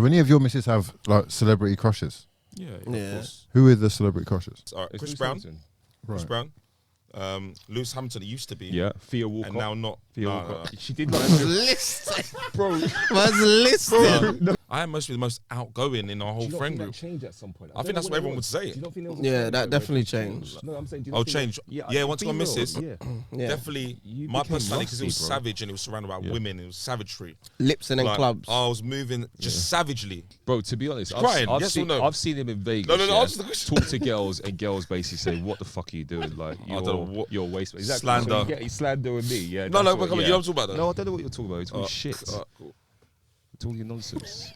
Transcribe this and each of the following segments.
Do any of your misses have like celebrity crushes? Yeah, of course. Who are the celebrity crushes? Chris Brown. Chris Right. Brown. Lewis Hamilton, it used to be. Yeah, Thea Walcott. And now not. Thea No, Walcott. no, no. She did like Listed. bro. Was listed. I must be the most outgoing in our whole friend group. Changed at some point. I think that's what everyone would say. Yeah, that definitely changed. No, I'm saying. I'll change. Yeah, once I got misses, Yeah. Yeah. definitely You my became personality, because it was rusty, bro. savage and it was surrounded by women, it was savagery. Lipson and Like, clubs. I was moving just savagely. Bro, to be honest, crying, I've yes or seen, no? I've seen him in Vegas. No, yeah, answer the question. talk to girls and girls basically say, "What the fuck are you doing? Like, don't know what- you're waste." Exactly. Slander. So you get, he's slandering me. Yeah. No, that's no, what- but come on, yeah. you know what I'm talking about, though? No, I don't know what you're talking about. You're talking shit. Cool. Talking nonsense.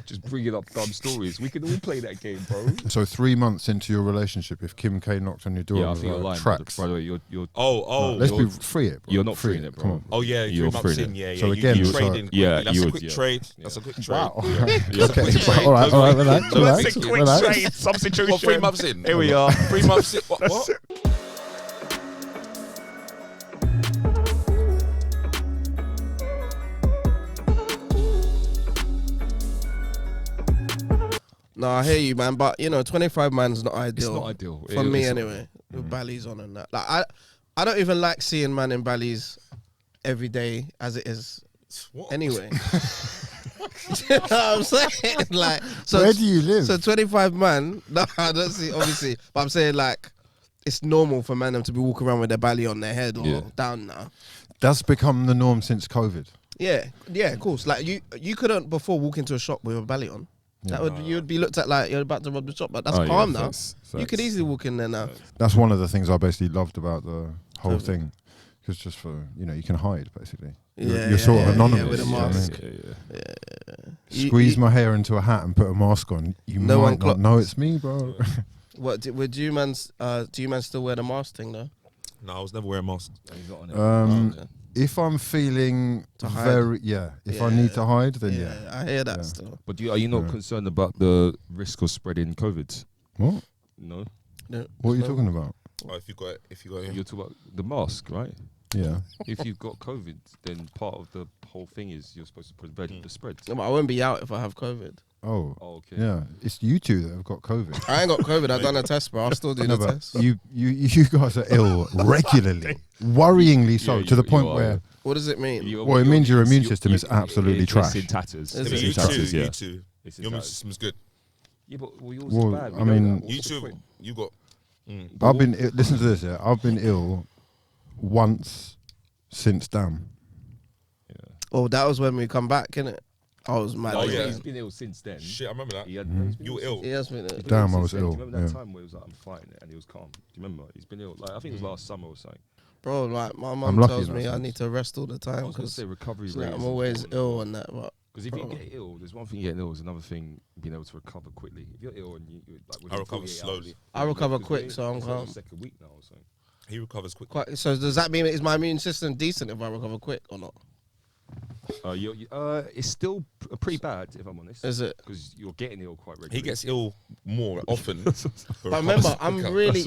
Just bringing up dumb stories. We can all play that game, bro. So 3 months into your relationship, if Kim K knocked on your door Yeah, I with think you're lying. tracks, By the way, you're Oh, let's be free it. Bro. you're not free freeing it, bro. Come on. oh yeah, You're 3 months free in, then. yeah, yeah. So you again, it's trading. like- Yeah, that's you a would, quick yeah. trade. That's a quick trade. Wow. You're Okay. quick trade. All right, relax, That's relax, a quick relax. trade. Substitution. What, 3 months in? Here we are. 3 months in. What? No, I hear you, man. But 25 man's not ideal. It's not ideal. for me, It's not. anyway. With Bally's on and that. Like I don't even like seeing man in Bally's every day as it is. What? Anyway, you know what I'm saying? Like, so Where do you live? So 25 man. No, I don't see. Obviously, but I'm saying like it's normal for man them to be walking around with their belly on their head or down now. That's become the norm since COVID. Yeah, of course. Like you couldn't before walk into a shop with a belly on. You'd be looked at like you're about to rob the shop, but that's calm now. You could easily walk in there now. That's one of the things I basically loved about the whole thing. Because just for, you can hide, basically. You're sort of anonymous. with a you know what I mask. mean? Squeeze my hair into a hat and put a mask on. You No one might not know it's me, bro. What do you man still wear the mask thing though? No, I was never wearing masks. He's not on it. Okay. If I'm feeling To hide. if I need to hide, then yeah. I hear that still. But are you not concerned about the risk of spreading COVID? What? No. No, What are you talking about? Oh, if you got You're talking about the mask, right? Yeah. If you've got COVID, then part of the whole thing is you're supposed to prevent the spread. No, but I won't be out if I have COVID. Oh. Oh, okay. Yeah. It's you two that have got COVID. I ain't got COVID. I've done a test, bro. I'll still do No, the but test. you guys are ill regularly, worryingly so, Yeah, to the you point are. where What does it mean? Well, it means your immune system is absolutely trash. It's in tatters. Is It's it? in tatters, yeah. You too. It's in Your immune tatters. system's good. Yeah, but we all Well, bad. I mean- You too. You got. I've been listen to this. Yeah, I've been ill once since Damn. Oh, that was when we come back, innit? I was mad. Oh, yeah. He's been ill since then. Shit, I remember that. He had, You were ill. He has been. He's been Damn, ill I was since then. ill, Do you remember that yeah. time where he was like, I'm fighting it, and he was calm? Do you remember? He's been ill. Like I think it was last summer or something. Bro, like my I'm mum lucky tells in me that I sense. need to rest all the I time was gonna because say recovery rate. I'm is always important. ill and that. But Because if you get ill, there's one thing getting ill, there's another thing being able to recover quickly. If you're ill and you like, within I recover 48 slowly. hours, I recover because quick, we're- so I'm it's like calm. the second week now or something. He recovers quickly. quite. So does that mean is my immune system decent if I recover quick or not? It's still pretty bad, if I'm honest. Is it? Because you're getting ill quite regularly. He gets ill more often. But remember, I'm really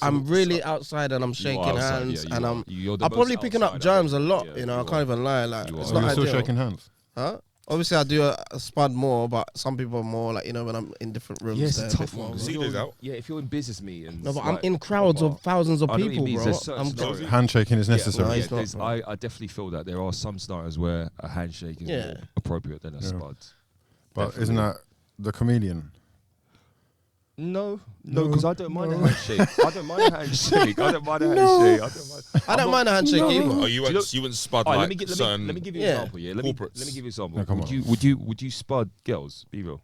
I'm really outside and I'm You shaking are outside, hands yeah, you and are. I'm You're the probably most picking up outside, germs I a think. lot. Yeah, I you can't are. even lie. Like You it's are. not You're still ideal. shaking hands. Huh? Obviously, I do a spud more, but some people are more like when I'm in different rooms. Yeah, it's they're a bit tough more- one. See those out. Yeah, if you're in business meetings. No, but I'm like, in crowds of thousands of I know what you people, mean, bro. there's certain I'm scenarios. Handshaking is necessary. No, Yeah, it's not, there's- bro. I definitely feel that there are some scenarios where a handshake is more appropriate than a spud. But isn't that the comedian? No, because I don't mind a handshake. I don't mind a handshake. I don't mind a handshake. I don't mind a handshake either. Oh, Do you you wouldn't spud Alright, like let me give you an Yeah. example. Yeah, let me corporates. give you an example. No, come Would you spud girls? Be real.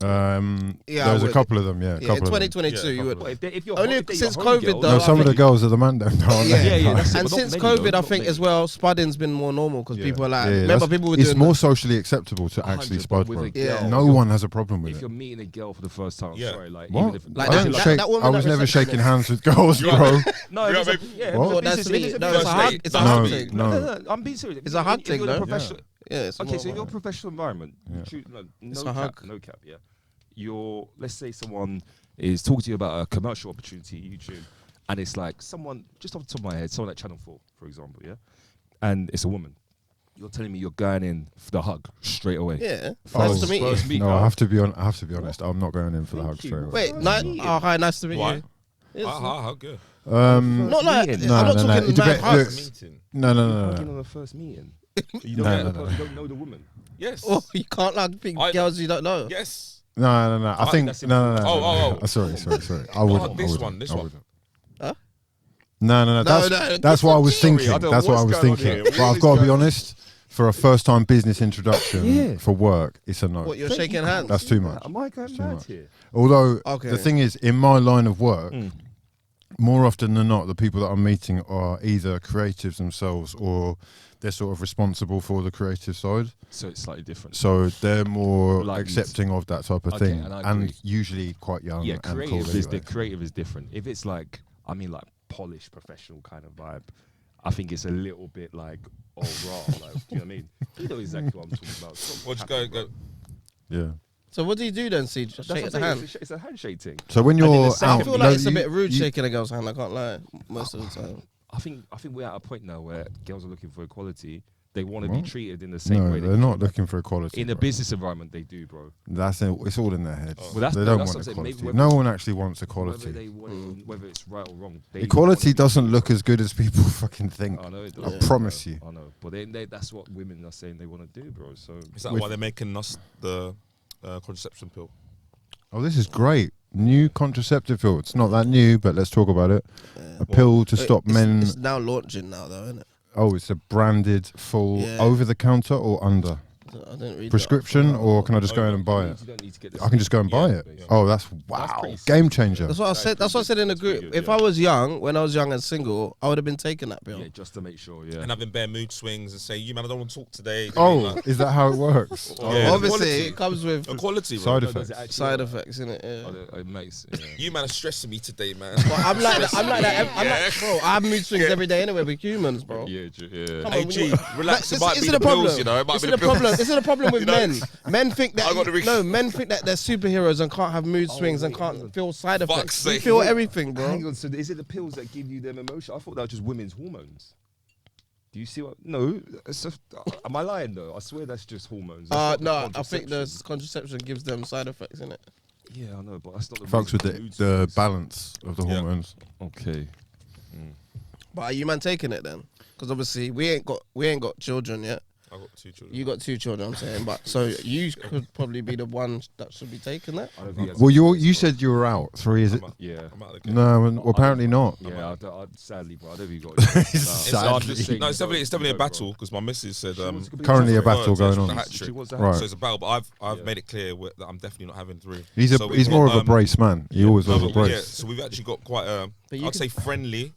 Yeah, There's I a would. couple of them. Yeah, a Yeah, in couple of them. 2022, you would. Well, if you're Only if they're since your COVID homegirls- though, No, I some of the think- girls are the man them. aren't they? Yeah, that's it, And but not since many, COVID, though, I not think many. as well, spudding's been more normal because people are like, Yeah, remember that's- people were it's doing more socially acceptable to 100, actually but spud, with bro. a girl, No one has a problem with If it. you're meeting a girl for the first time, I'm Yeah. sorry, like What? even if Like I that- don't that- shake. that woman I that was never receptionist. shaking hands with girls, bro. no, Yeah, if it's a, maybe- yeah, What? if That's it's a me. business- No, it's a hug. It's a No, hug thing. no. I'm being serious. It's a hug If thing, you're in a though. professional- Yeah, it's Okay, more so in your like- professional environment, Yeah. It's no a cap, hug. no cap, yeah. Let's say someone is talking to you about a commercial opportunity, YouTube, and it's like someone, just off the top of my head, someone at Channel 4, for example, yeah? And it's a woman. You're telling me you're going in for the hug straight away? Yeah. Oh, Nice to meet you. First meet, No, huh? I have to be honest. I'm not going in for the hug straight away. Wait, hi, nice to meet Why? you. Yes. How good. Not like meeting. I'm not No, no, talking it mad depends- hugs. Meeting. No. Hugging on the first meeting. You No, don't, no, no. you don't know the woman. Yes. Oh, you can't like pick I- girls you don't know. Yes. No. I think that's no. Oh. Sorry. I wouldn't. this I wouldn't. one, this I one. wouldn't. Huh? No. No, That's what I was Sorry, thinking. I don't know That's what I what's was going on thinking. here. But I've What got to is be going on? honest. For a first-time business introduction Yeah. for work, it's a no. What, you're shaking hands? That's too much. Am I going too mad much. here? Although Okay. the thing is, in my line of work, Mm. more often than not, the people that I'm meeting are either creatives themselves or they're sort of responsible for the creative side. So it's slightly different. So they're more Like accepting of that type of Okay, thing, and I and agree. usually quite young. Yeah, and cool creative is anyway. creative is different. If it's like, I mean, like polished professional kind of vibe, I think it's a little bit like, oh raw, like, do you know what I mean? You know exactly what I'm talking about. Stop Well, just capping, go. bro. Yeah. So what do you do then, see? Just That's shake what the I'm saying, hand. it's a handshake thing. So when And then you're the second out, I feel no, like it's a you- bit rude you- shaking a girl's hand. I can't lie. Most of the time. I think we're at a point now where girls are looking for equality. They want to What? be treated in the same No, way. they're not looking for equality. In a bro. business environment, they do, bro. It's all in their heads. Well, that's- they don't that's want what I'm saying. Maybe equality. whether No it's- one actually wants Whether equality. they want it, whether it's right or wrong. They Equality wanna be doesn't treated look well. as good as people fucking think. I know it I does. promise you. I know, but that's what women are saying they want to do, bro. So Is that With- why they're making us the contraception pill? Oh, this is great. New contraceptive pill. It's not that new, but let's talk about it. A pill to stop men. It's now launching now, though, isn't it? Oh, it's a branded full Yeah. over the counter or under I didn't read prescription, that. or can I just go in and buy it? You don't need to get the I can just go and buy Yeah, it. yeah. Oh, that's wow, pretty game changer. That's what I said. That's what I said in the That's pretty group. good, If yeah. I was young, when I was young and single, I would have been taking that pill. Yeah, just to make sure. Yeah. And having bare mood swings and say, "You man, I don't want to talk today." Oh, Like, is that how it works? Yeah. Oh, Obviously, Quality. it comes with equality, bro. Side No, does it effects. actually side work? effects, innit? Oh, Yeah. it makes. Yeah. You man are stressing me today, man. But I'm like that. I'm like that. I'm like, bro. I have mood swings every day anyway with humans, bro. Yeah, yeah. Come Hey, on, G, relax. It might This be is the the problem. pills, you know. It might This be is the the problem. pills. This is the problem with You know, men. Men think that I got the men think that they're superheroes and can't have mood swings and can't feel side Fuck's effects. We sake. feel everything, bro. Hang on. So is it the pills that give you them emotion? I thought that was just women's hormones. Do you see what? No. It's just, am I lying though? I swear that's just hormones. That's not No, the I think the contraception. contraception gives them side effects, innit? Yeah, I know, but that's not the Fucks with reason mood the swings. balance of the Yeah. hormones. Okay. But are you man taking it then? Because obviously we ain't got children yet. I got 2 children. You got 2 children, I'm saying, but so you could probably be the one that should be taking that. I don't think that's Well, a you choice, you bro. said you were out 3. Is it? Yeah. I'm out of the game. No, well, apparently not. Yeah, sadly, bro. I don't think you got. Sadly. No, it's definitely a battle because my missus said Currently a Birds, battle yeah, going she was on. a hat trick. Right. So it's a battle, but I've Yeah. made it clear that I'm definitely not having 3. He's So we've he's got, more of a brace man. He always No, was a but yeah, brace. so we've actually got quite a, But you I'd can- say friendly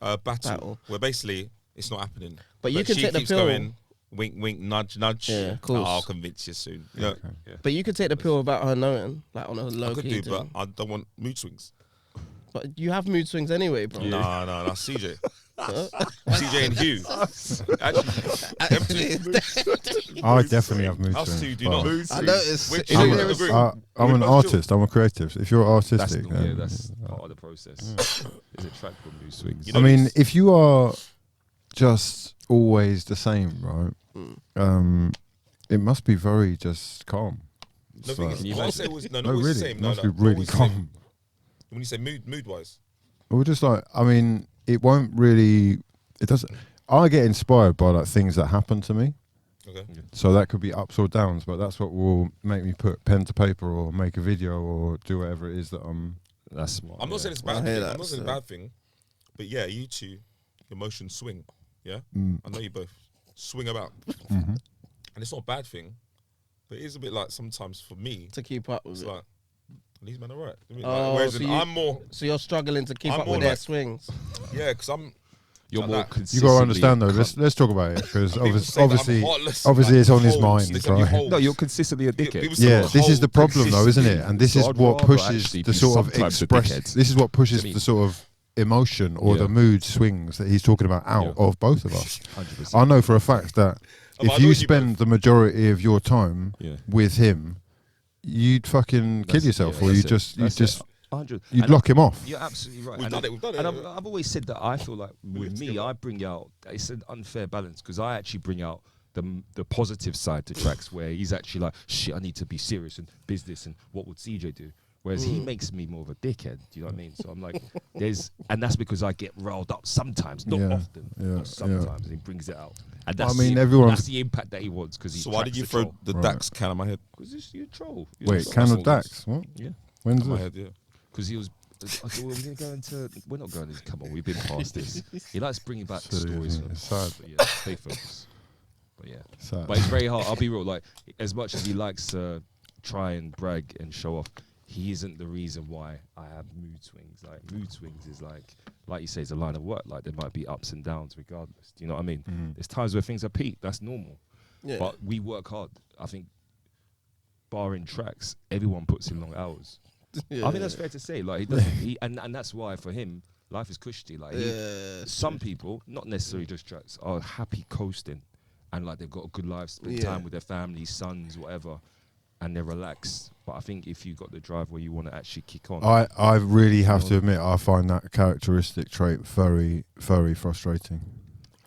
battle, Battle. where basically it's not happening. But you can she take the keeps pill. going, wink, wink, nudge, nudge. Yeah, of course. I'll convince you soon. Yeah, But you could take the pill without her knowing, like on a low I could key. do, but thing. I don't want mood swings. But you have mood swings anyway, bro. Nah, that's CJ. CJ and Hugh. Actually, I definitely have mood us swings. two do but not. I noticed. Which Is I'm there a- a- agree. I'm an artist. I'm a creative. If you're That's artistic, then- that's part of the process. Is it track from mood swings? You I know, mean, it's- if you are just always the same, right? It must be very just calm. The It's thing like- is, you I imagine? say it was no, no, always really, the same. it No, must no, be really always the same. calm. When you say mood wise, Or just like, I mean, it won't really. It doesn't. I get inspired by like things that happen to me. okay. So that could be ups or downs, but that's what will make me put pen to paper or make a video or do whatever it is that I'm. That's smart. I'm not saying it's a I bad hear thing. that, I'm not saying it's so- a bad thing, but yeah, you two, emotions swing. Yeah, I know you both swing about, Mhm. and it's not a bad thing, but it is a bit like sometimes for me, to keep up with it's it. like these men are right. I mean, Oh, whereas so in- you- I'm more, So you're struggling to keep I'm up more with their like- swings. yeah, because I'm. You're like more that. You consistently. got to understand though. Let's talk about it because People say that I'm obviously, heartless, obviously like, it's on his holes. mind, They said you right? holes. No, you're consistently a dickhead. People say Yeah, I'm this is the whole problem though, isn't it? consistently. And this So is I'd what rather pushes actually the be sort of sometimes a express. dickhead. This is what pushes To me. the sort of emotion or Yeah. the mood swings that he's talking about out Yeah. of both of us. 100%. I know for a fact that Oh, but I if know you you spend the majority of your time Yeah. with him, you'd fucking kill That's- yourself, yeah, or you that's it. just That's it. 100. you'd And lock him off. You're absolutely right. We've done it. And I've always said that I feel like with live me, together. I bring out, it's an unfair balance because I actually bring out the positive side to tracks where he's actually like, shit, I need to be serious and business and what would CJ do? Whereas he makes me more of a dickhead. Do you know what I mean? So I'm like, and that's because I get riled up sometimes, not often, but sometimes, and he brings it out. And that's that's the impact that he wants. So why did you throw the Dax can on my head? Because you're a troll. Wait, can of Dax? What? Yeah. When's On my this? head, yeah. Because he was. We're not going to. Come on, we've been past this. He likes bringing back stories. It's sad. But yeah, stay focused. But yeah, Sad. but it's very hard. I'll be real. Like, as much as he likes to try and brag and show off, he isn't the reason why I have mood swings. Like, mood swings is like you say, it's a line of work. Like, there might be ups and downs regardless. Do you know what I mean? There's times where things are peak. That's normal. Yeah. But we work hard. I think, barring tracks, everyone puts in long hours. Yeah. I think that's fair to say. Like, he doesn't, and that's why for him, life is cushy. Like, some people, not necessarily just tracks, are happy coasting, and like they've got a good life, spend time with their families, sons, whatever, and they're relaxed. But I think if you got the drive where you want to actually kick on, I really have to admit, I find that characteristic trait very, very frustrating.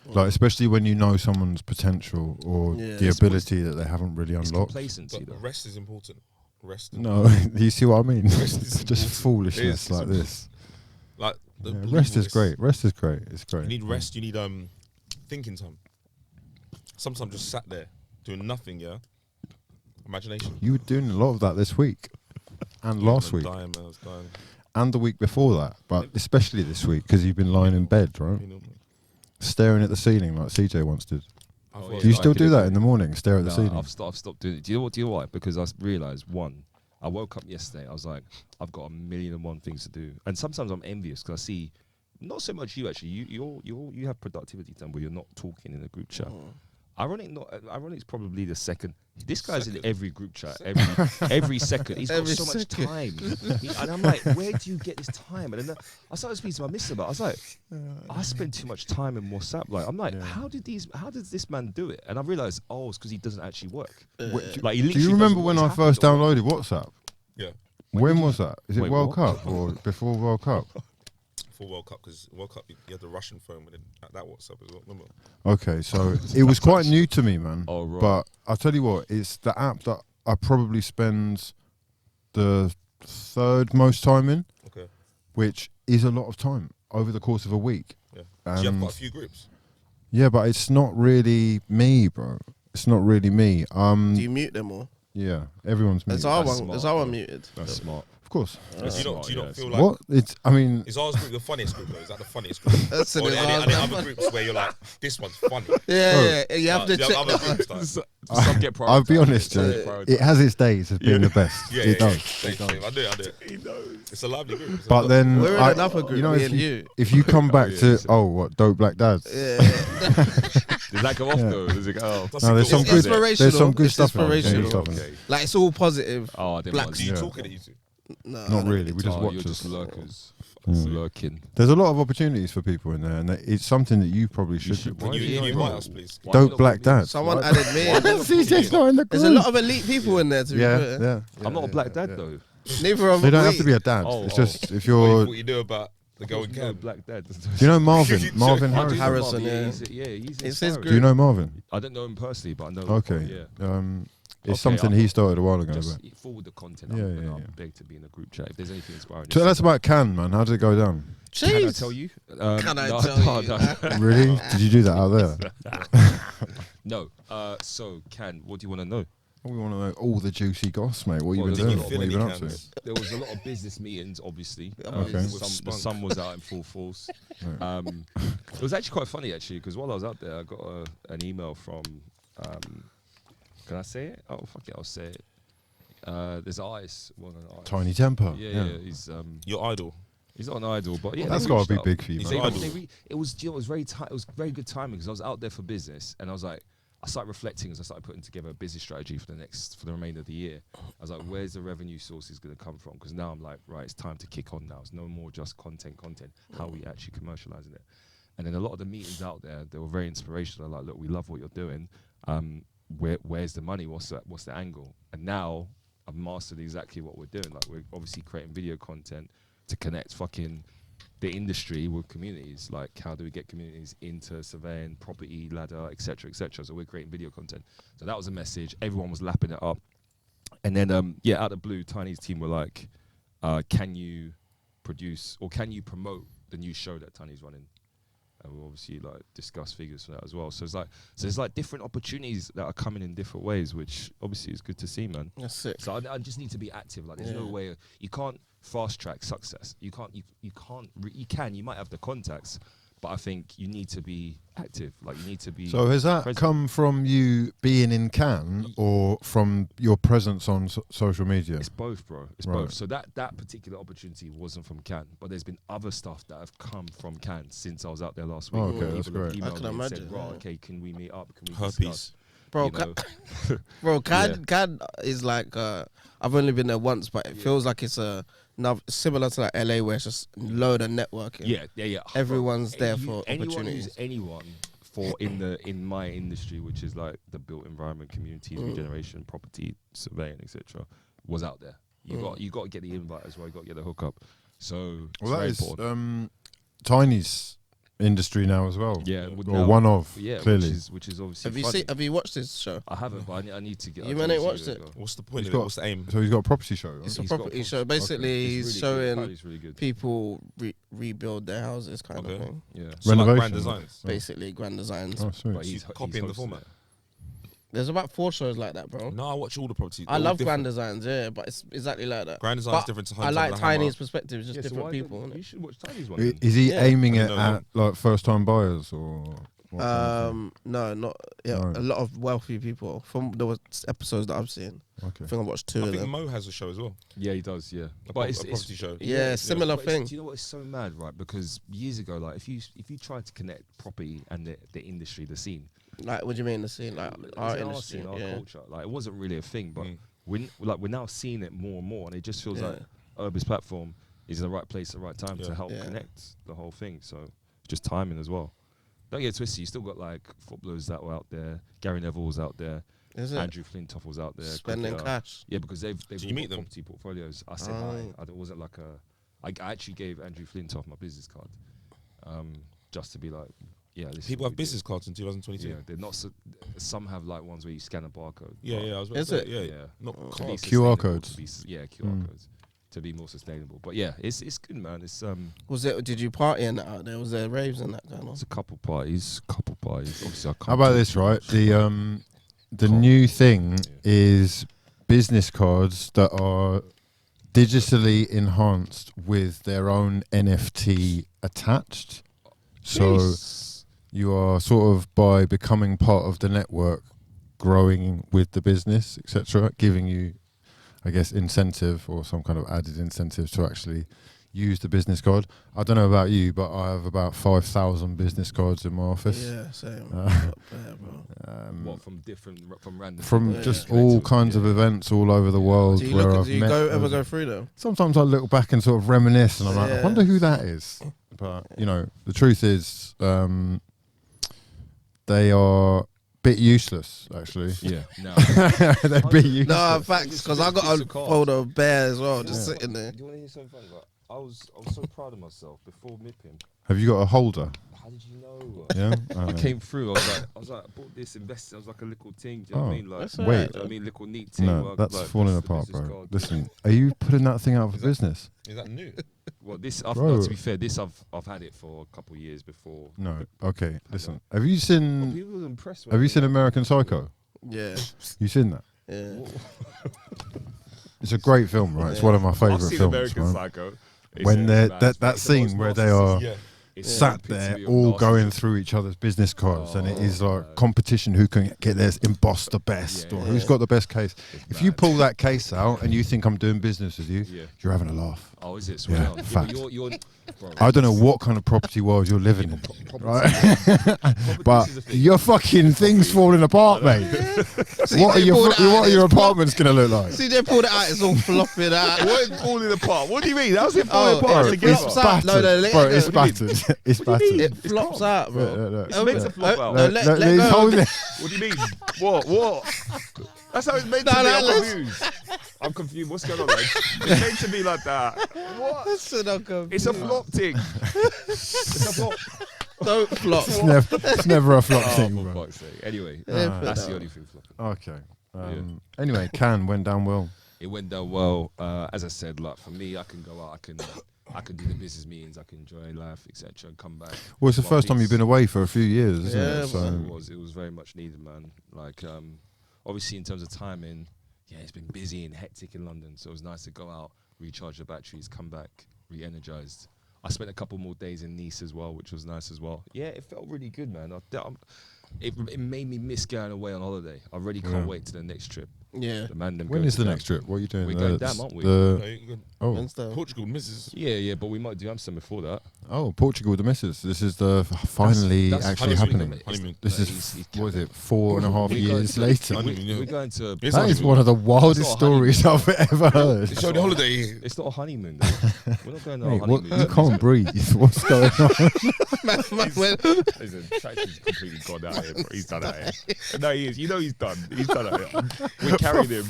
Like, especially when you know someone's potential or the ability that they haven't really it's unlocked. complacency. But Though. rest is important. Rest. No, you see what I mean? Rest is Just important. foolishness It is, like it's this. Like Rest is great. Rest is great. It's great. You need rest. You need thinking time. Sometimes just sat there doing nothing. Yeah. Imagination. You were doing a lot of that this week and last week Dying, man, I was dying. and the week before that, but especially this week because you've been lying in bed, right? You know, Staring at the ceiling like CJ once did. Oh, Do you yeah, still I do could that agree. in the morning? Stare at the No, ceiling? I've stopped doing it. Do you know why? Because I realised, one, I woke up yesterday, I was like, I've got 1,000,001 things to do. And sometimes I'm envious because I see, not so much you actually, you have productivity time where you're not talking in a group chat. Ironic is probably the second. This guy's in every group chat, every second. He's got Every so much second. time. And I'm like, where do you get this time? And then I started speaking to my missus about it. I was like, I spend too much time in WhatsApp. Like, I'm like, how does this man do it? And I realized, it's because he doesn't actually work. Like, he Do literally you remember does when what's I first happened or- downloaded WhatsApp? Yeah. When was that? Is it Wait, World what? Cup or before World Cup? For World Cup, because World Cup you had the Russian phone, but then that WhatsApp as well. Remember? Okay, so it was quite new to me, man. Oh, right. But I'll tell you what, it's the app that I probably spend the third most time in, Okay. which is a lot of time over the course of a week. Yeah. So you have And quite a few groups. yeah, but it's not really me, bro. It's not really me. Do you mute them all? Yeah, everyone's me. Is our That's one? smart, Is our one though. muted? That's smart. Of course. That's do you smart, not feel yeah. like What? It's. I mean, is ours group the funniest group though? Is that the funniest group? That's Or it, are ours there the other groups where you're like, this one's funny? Yeah, you have to You check have other that. groups like, Some get I'll be prioritised. honest, Some Joe, get prioritised. it has its days as being the best. yeah, It yeah, does. Same. I do it. He knows. It's a lively group. It's a But lovely then, We're in I- another group, you know, me if and you, you. if you come back yeah, to it's- what dope black dads. Yeah. Does that go off though? Does it go? Oh, That's No, a there's some one. good. inspirational. There's some good It's stuff. in it. inspirational. Good stuff in it. okay. Like it's all positive. Oh, I didn't Black want Do you to. Yeah. talk at it, you two? No, Not really. We just watch You're us. just lurkers. Mm. Lurking. There's a lot of opportunities for people in there, and it's something that you probably should. should- do. why Can do you you invite not? us, please? Why Dope not black put me in? dad. Someone added me. CJ's not in the There's a lot of elite people in there. To be Yeah, fair. yeah. I'm not a black dad though. Neither of They don't have we. to be a dad. Oh, It's oh. just if What you're. you knew about the going No camp? black dad. Do you know Marvin? Marvin I I do Harrison. know Harrison, Marvin, yeah. he's It's his inspiring. Do you know Marvin? I don't know him personally, but I know. Okay. Yeah. It's Okay, something I'll- he started a while ago. Just But. forward the content. Yeah, and yeah, I'll yeah. beg to be in a group chat if there's anything inspiring. Tell us about Can, man. How did it go down? Can I Jeez. tell you? Can I no, tell no, you? no. Really? Did you do that out there? No. So, Can, what do you want to know? We want to know all the juicy goss, mate. What you Well, been did doing? you What feel you any been up to? cans? There was a lot of business meetings, obviously. Okay. The Spunk. sun was out in full force. It was actually quite funny, actually, because while I was out there, I got an email from. Can I say it? Oh, fuck it, I'll say it. There's Ice. Well, no, Ice. Tiny Temper. Yeah. He's Your idol. he's not an idol, but yeah, That's they gotta reached be out. big for you, He's man. an idol. It was, you know, it was it was very good timing because I was out there for business, and I was like, I started reflecting as I started putting together a business strategy for the remainder of the year. I was like, where's the revenue sources going to come from? Because now I'm like, right, it's time to kick on now. It's no more just content. How are we actually commercializing it? And then a lot of the meetings out there, they were very inspirational. Like, look, we love what you're doing. Where's the money? What's the angle? And now I've mastered exactly what we're doing. Like, we're obviously creating video content to connect fucking the industry with communities. Like, how do we get communities into surveying, property, ladder, etc., etc. So we're creating video content. So that was a message. Everyone was lapping it up. And then, out of the blue, Tiny's team were like, can you produce or can you promote the new show that Tiny's running? And we'll obviously like discuss figures for that as well. So there's like different opportunities that are coming in different ways, which obviously is good to see, man. That's sick. So I just need to be active. Like, there's no way you can't fast track success. You might have the contacts, but I think you need to be active. Like, you need to be. So has that present. come from you being in Cannes or from your presence on social media? It's both, bro. It's Right. both. So that particular opportunity wasn't from Cannes, but there's been other stuff that have come from Cannes since I was out there last week. Oh, okay, People that's have great. emailed I can me and imagine, said, "Bro, yeah. okay, can we meet up? Can we Herpes. discuss?" Bro, You know? Bro, Cannes is like I've only been there once, but it feels like it's similar to like LA, where it's just load of networking. Yeah. Everyone's there for anyone opportunities. who's anyone for in my industry, which is like the built environment, communities, regeneration, property, surveying, etc., was out there. You got to get the invite as well. You got to get the hookup. So Well, that it's is very important. Tiny's industry now as well. Yeah, or one of, yeah, clearly. which is obviously. Have you watched this show? I haven't, but I need to get. You man ain't watched it? What's the point He's of got- it? What's the aim? So he's got a property show. Right? It's a He's got property a show. Basically, he's showing really good. people rebuild their houses, kind of Okay. thing. Yeah, So like Renovation. Grand Designs. Basically, grand designs. Oh, sweet. but he's Copying the hosted format. it. There's about 4 shows like that, bro. No, I watch all the properties. I They're all love different. grand designs, yeah, but it's exactly like that. Grand Design's But different to I Hunter like and Hammer. Tiny's perspective, it's just Yeah, so different why people. don't- innit? You should watch Tiny's one. Is he Yeah. aiming I it didn't know at like first-time buyers or? What kind of thing? No, not yeah. No. A lot of wealthy people from the episodes that I've seen. Okay. I think I watched 2 I of think them. Mo has a show as well. Yeah, he does. Yeah, A but property show. Yeah, similar but it's- thing. Do you know what is so mad, right? Because years ago, like if you tried to connect property and the industry, the scene, Like, what do you mean the scene? Like it's our in industry, scene, our yeah. culture, like it wasn't really a thing, but Mm. we're now seeing it more and more, and it just feels Yeah. like Urban's platform is the right place at the right time Yeah. to help Yeah. connect the whole thing. So just timing as well. Don't get it twisted. You still got like footballers that were out there. Gary Neville was out there. Is it Andrew Flintoff was out there. spending cricketer. cash? Yeah, because they've Did you all meet got them? property portfolios. I said Oh. hi. It wasn't like a. I actually gave Andrew Flintoff my business card, just to be like, yeah. This is People what have we do. business cards in 2022. Yeah, they're not. Some have like ones where you scan a barcode. Yeah, but yeah. I was about Is to say, it? Yeah, Yeah. Not to be cards. sustainable, codes. to be QR codes to be more sustainable. But yeah, it's good, man. It's Did you party in that out there? Was there raves and that kind it's of? a couple parties. Obviously, I can't. How about talk this, too right? much. The new thing is business cards that are digitally enhanced with their own NFT attached. So Jeez. you are sort of, by becoming part of the network, growing with the business, etc., giving you, I guess, incentive or some kind of added incentive to actually use the business card. I don't know about you, but I have about 5,000 business cards in my office. Yeah, same. Uh, bro. What from random From people? Yeah. just Connected all with kinds them, of yeah. events all over the world Do you, where look, I've do you met. ever go through them? Sometimes I look back and sort of reminisce, and I'm like, I Yeah. wonder who that is. But you know, the truth is, they are a bit useless, actually. Yeah, no. They're a bit useless. No, facts, because I got a photo of Bear as well, just sitting there. Do you want to hear something funny? Like, I was so proud of myself before MIPIM. Have you got a holder? How did you know? Yeah. I came through. I was like, I bought this, invested. I was like a little thing. Do you know what I Oh. mean? Like, That's do Wait. you know what I mean? Little neat thing. No, like- that's like, falling that's the apart, business bro. card. Listen, are you putting that thing out for business? Is that new? Well, this. Bro. No, to be fair, this I've had it for a couple of years before. No. Okay. Listen. Have you Well, seen? people were impressed. Have you seen American Psycho? Yeah, You seen that? yeah. It's a great film, right? It's one of my I've favourite seen films. American right? Psycho. It's When a- they're man, that it's that the scene most where they are Yeah. It's sat the there epitome of all going narcissism. through each other's business cards, and it is Oh, like man. competition who can get theirs embossed the best, Yeah, or yeah. who's got the best case. It's If you mad. pull that case out and you think I'm doing business with you, Yeah. you're having a laugh. Oh, is it? Yeah, Swear down. but fact. You're, bro, I don't know what kind of property world you're living in, property- right? property But is a thing. your fucking thing's falling apart, mate. What are your apartments gonna look like? CJ pulled it out, it's all flopping out. What is falling apart? What do you mean? That was it Oh, falling apart. it Together. flops out. No, no, let bro, it go. it's What do battered. It's battered. It flops out, bro. Look, look, It's meant to flop out. No, let Look, go. he's holding it. What do you mean? What? That's how it's meant to be. I'm confused. I'm confused. What's going on, man? It's meant to be like that. What? It's a flop thing. It's a flop. Don't flop. It's never a flop thing, For bro. fuck's sake. Anyway, Yeah, that's the only thing flopping. Okay. Anyway, Cannes went down well. It went down well. As I said, like for me, I can go out. I can do the business meetings. I can enjoy life, etc. And come back. Well, it's the Well, first time it's- you've been away for a few years, isn't Yeah, it? So It was very much needed, man. Like obviously in terms of timing, yeah, it's been busy and hectic in London, so it was nice to go out, recharge the batteries, come back re-energized. I spent a couple more days in Nice as well, which was nice as well. Yeah, it felt really good, man. It made me miss going away on holiday. I really can't wait to the next trip. Yeah. The man them when going is to the Dam. next trip? What are you doing? We're going Dam, aren't we? Wednesday. Portugal misses. Yeah, but we might do Amsterdam before that. Portugal with the missus. This is the finally That's actually honeymoon. happening. Honeymoon. This He's- is he's what is it? capping. 4.5 We're going years to- later. Honeymoon, yeah. We're going to. It's That is honeymoon. one of the wildest It's not a stories I've ever heard. Show the holiday. It's not a honeymoon, though. We're not going on a Mate, what, honeymoon. you can't breathe. What's going on? Listen, Tracy's completely gone out here, bro. He's done out here. No, he is. You know he's done. He's done out here. We carried him.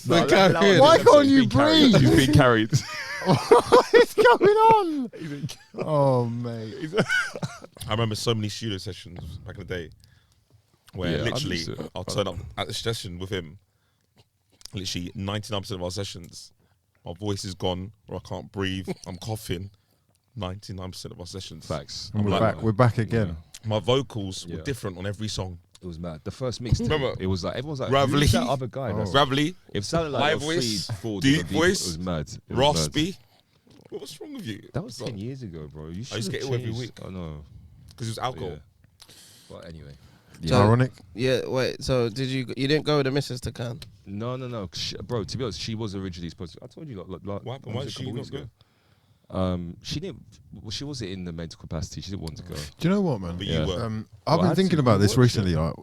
We're carrying him. Why can't you breathe? He's been carried. What is going on? Oh, mate. I remember so many studio sessions back in the day where Yeah, I'm literally used to it. I'll turn up at the session with him. Literally 99% of our sessions, my voice is gone or I can't breathe. I'm coughing. 99% of our sessions. Facts. And we're like back. that. We're back again. My vocals were Yeah. different on every song. It was mad. The first mix, Remember, it was like everyone's like, Ravelly? who's that other guy? That's- Gravelly, It sounded like My there was voice, 3, 4 deep different people. voice, It was mad. It was mad. raspy. What's wrong with you? That was 10 years ago, bro. You should used to get ill every week. I know. Because it was alcohol. Yeah. But anyway. So- Ironic. Yeah, wait. So you didn't go with the missus to Cannes? No. Bro, to be honest, she was originally supposed to. I told you, like What happened? Why a did she couple not weeks go? ago. She didn't. Well, she wasn't in the mental capacity. She didn't want to go. Do you know what, man? But Yeah. you were. I've Well, I been had thinking to about this rewatch recently. Like,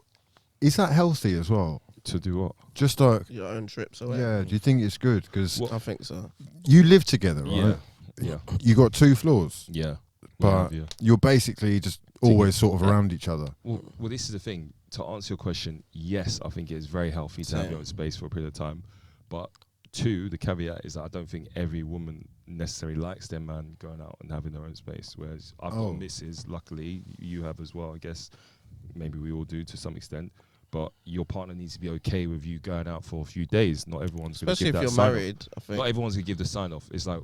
is that healthy as well? To do what? Just like, Your own trips away? yeah. Do you think it's good? Because I think so. you live together, right? Yeah. You got 2 floors, Yeah. but Yeah. you're basically just always sort of around each other. Well, this is the thing. To answer your question, yes, I think it is very healthy to have Same. your own space for a period of time. But 2, the caveat is that I don't think every woman necessarily likes their man going out and having their own space. Whereas I've Oh. got misses, luckily, you have as well, I guess. Maybe we all do to some extent. But your partner needs to be okay with you going out for a few days. Not everyone's going to Especially give if that you're sign-off. married, I think. Not everyone's going to give the sign off. It's like,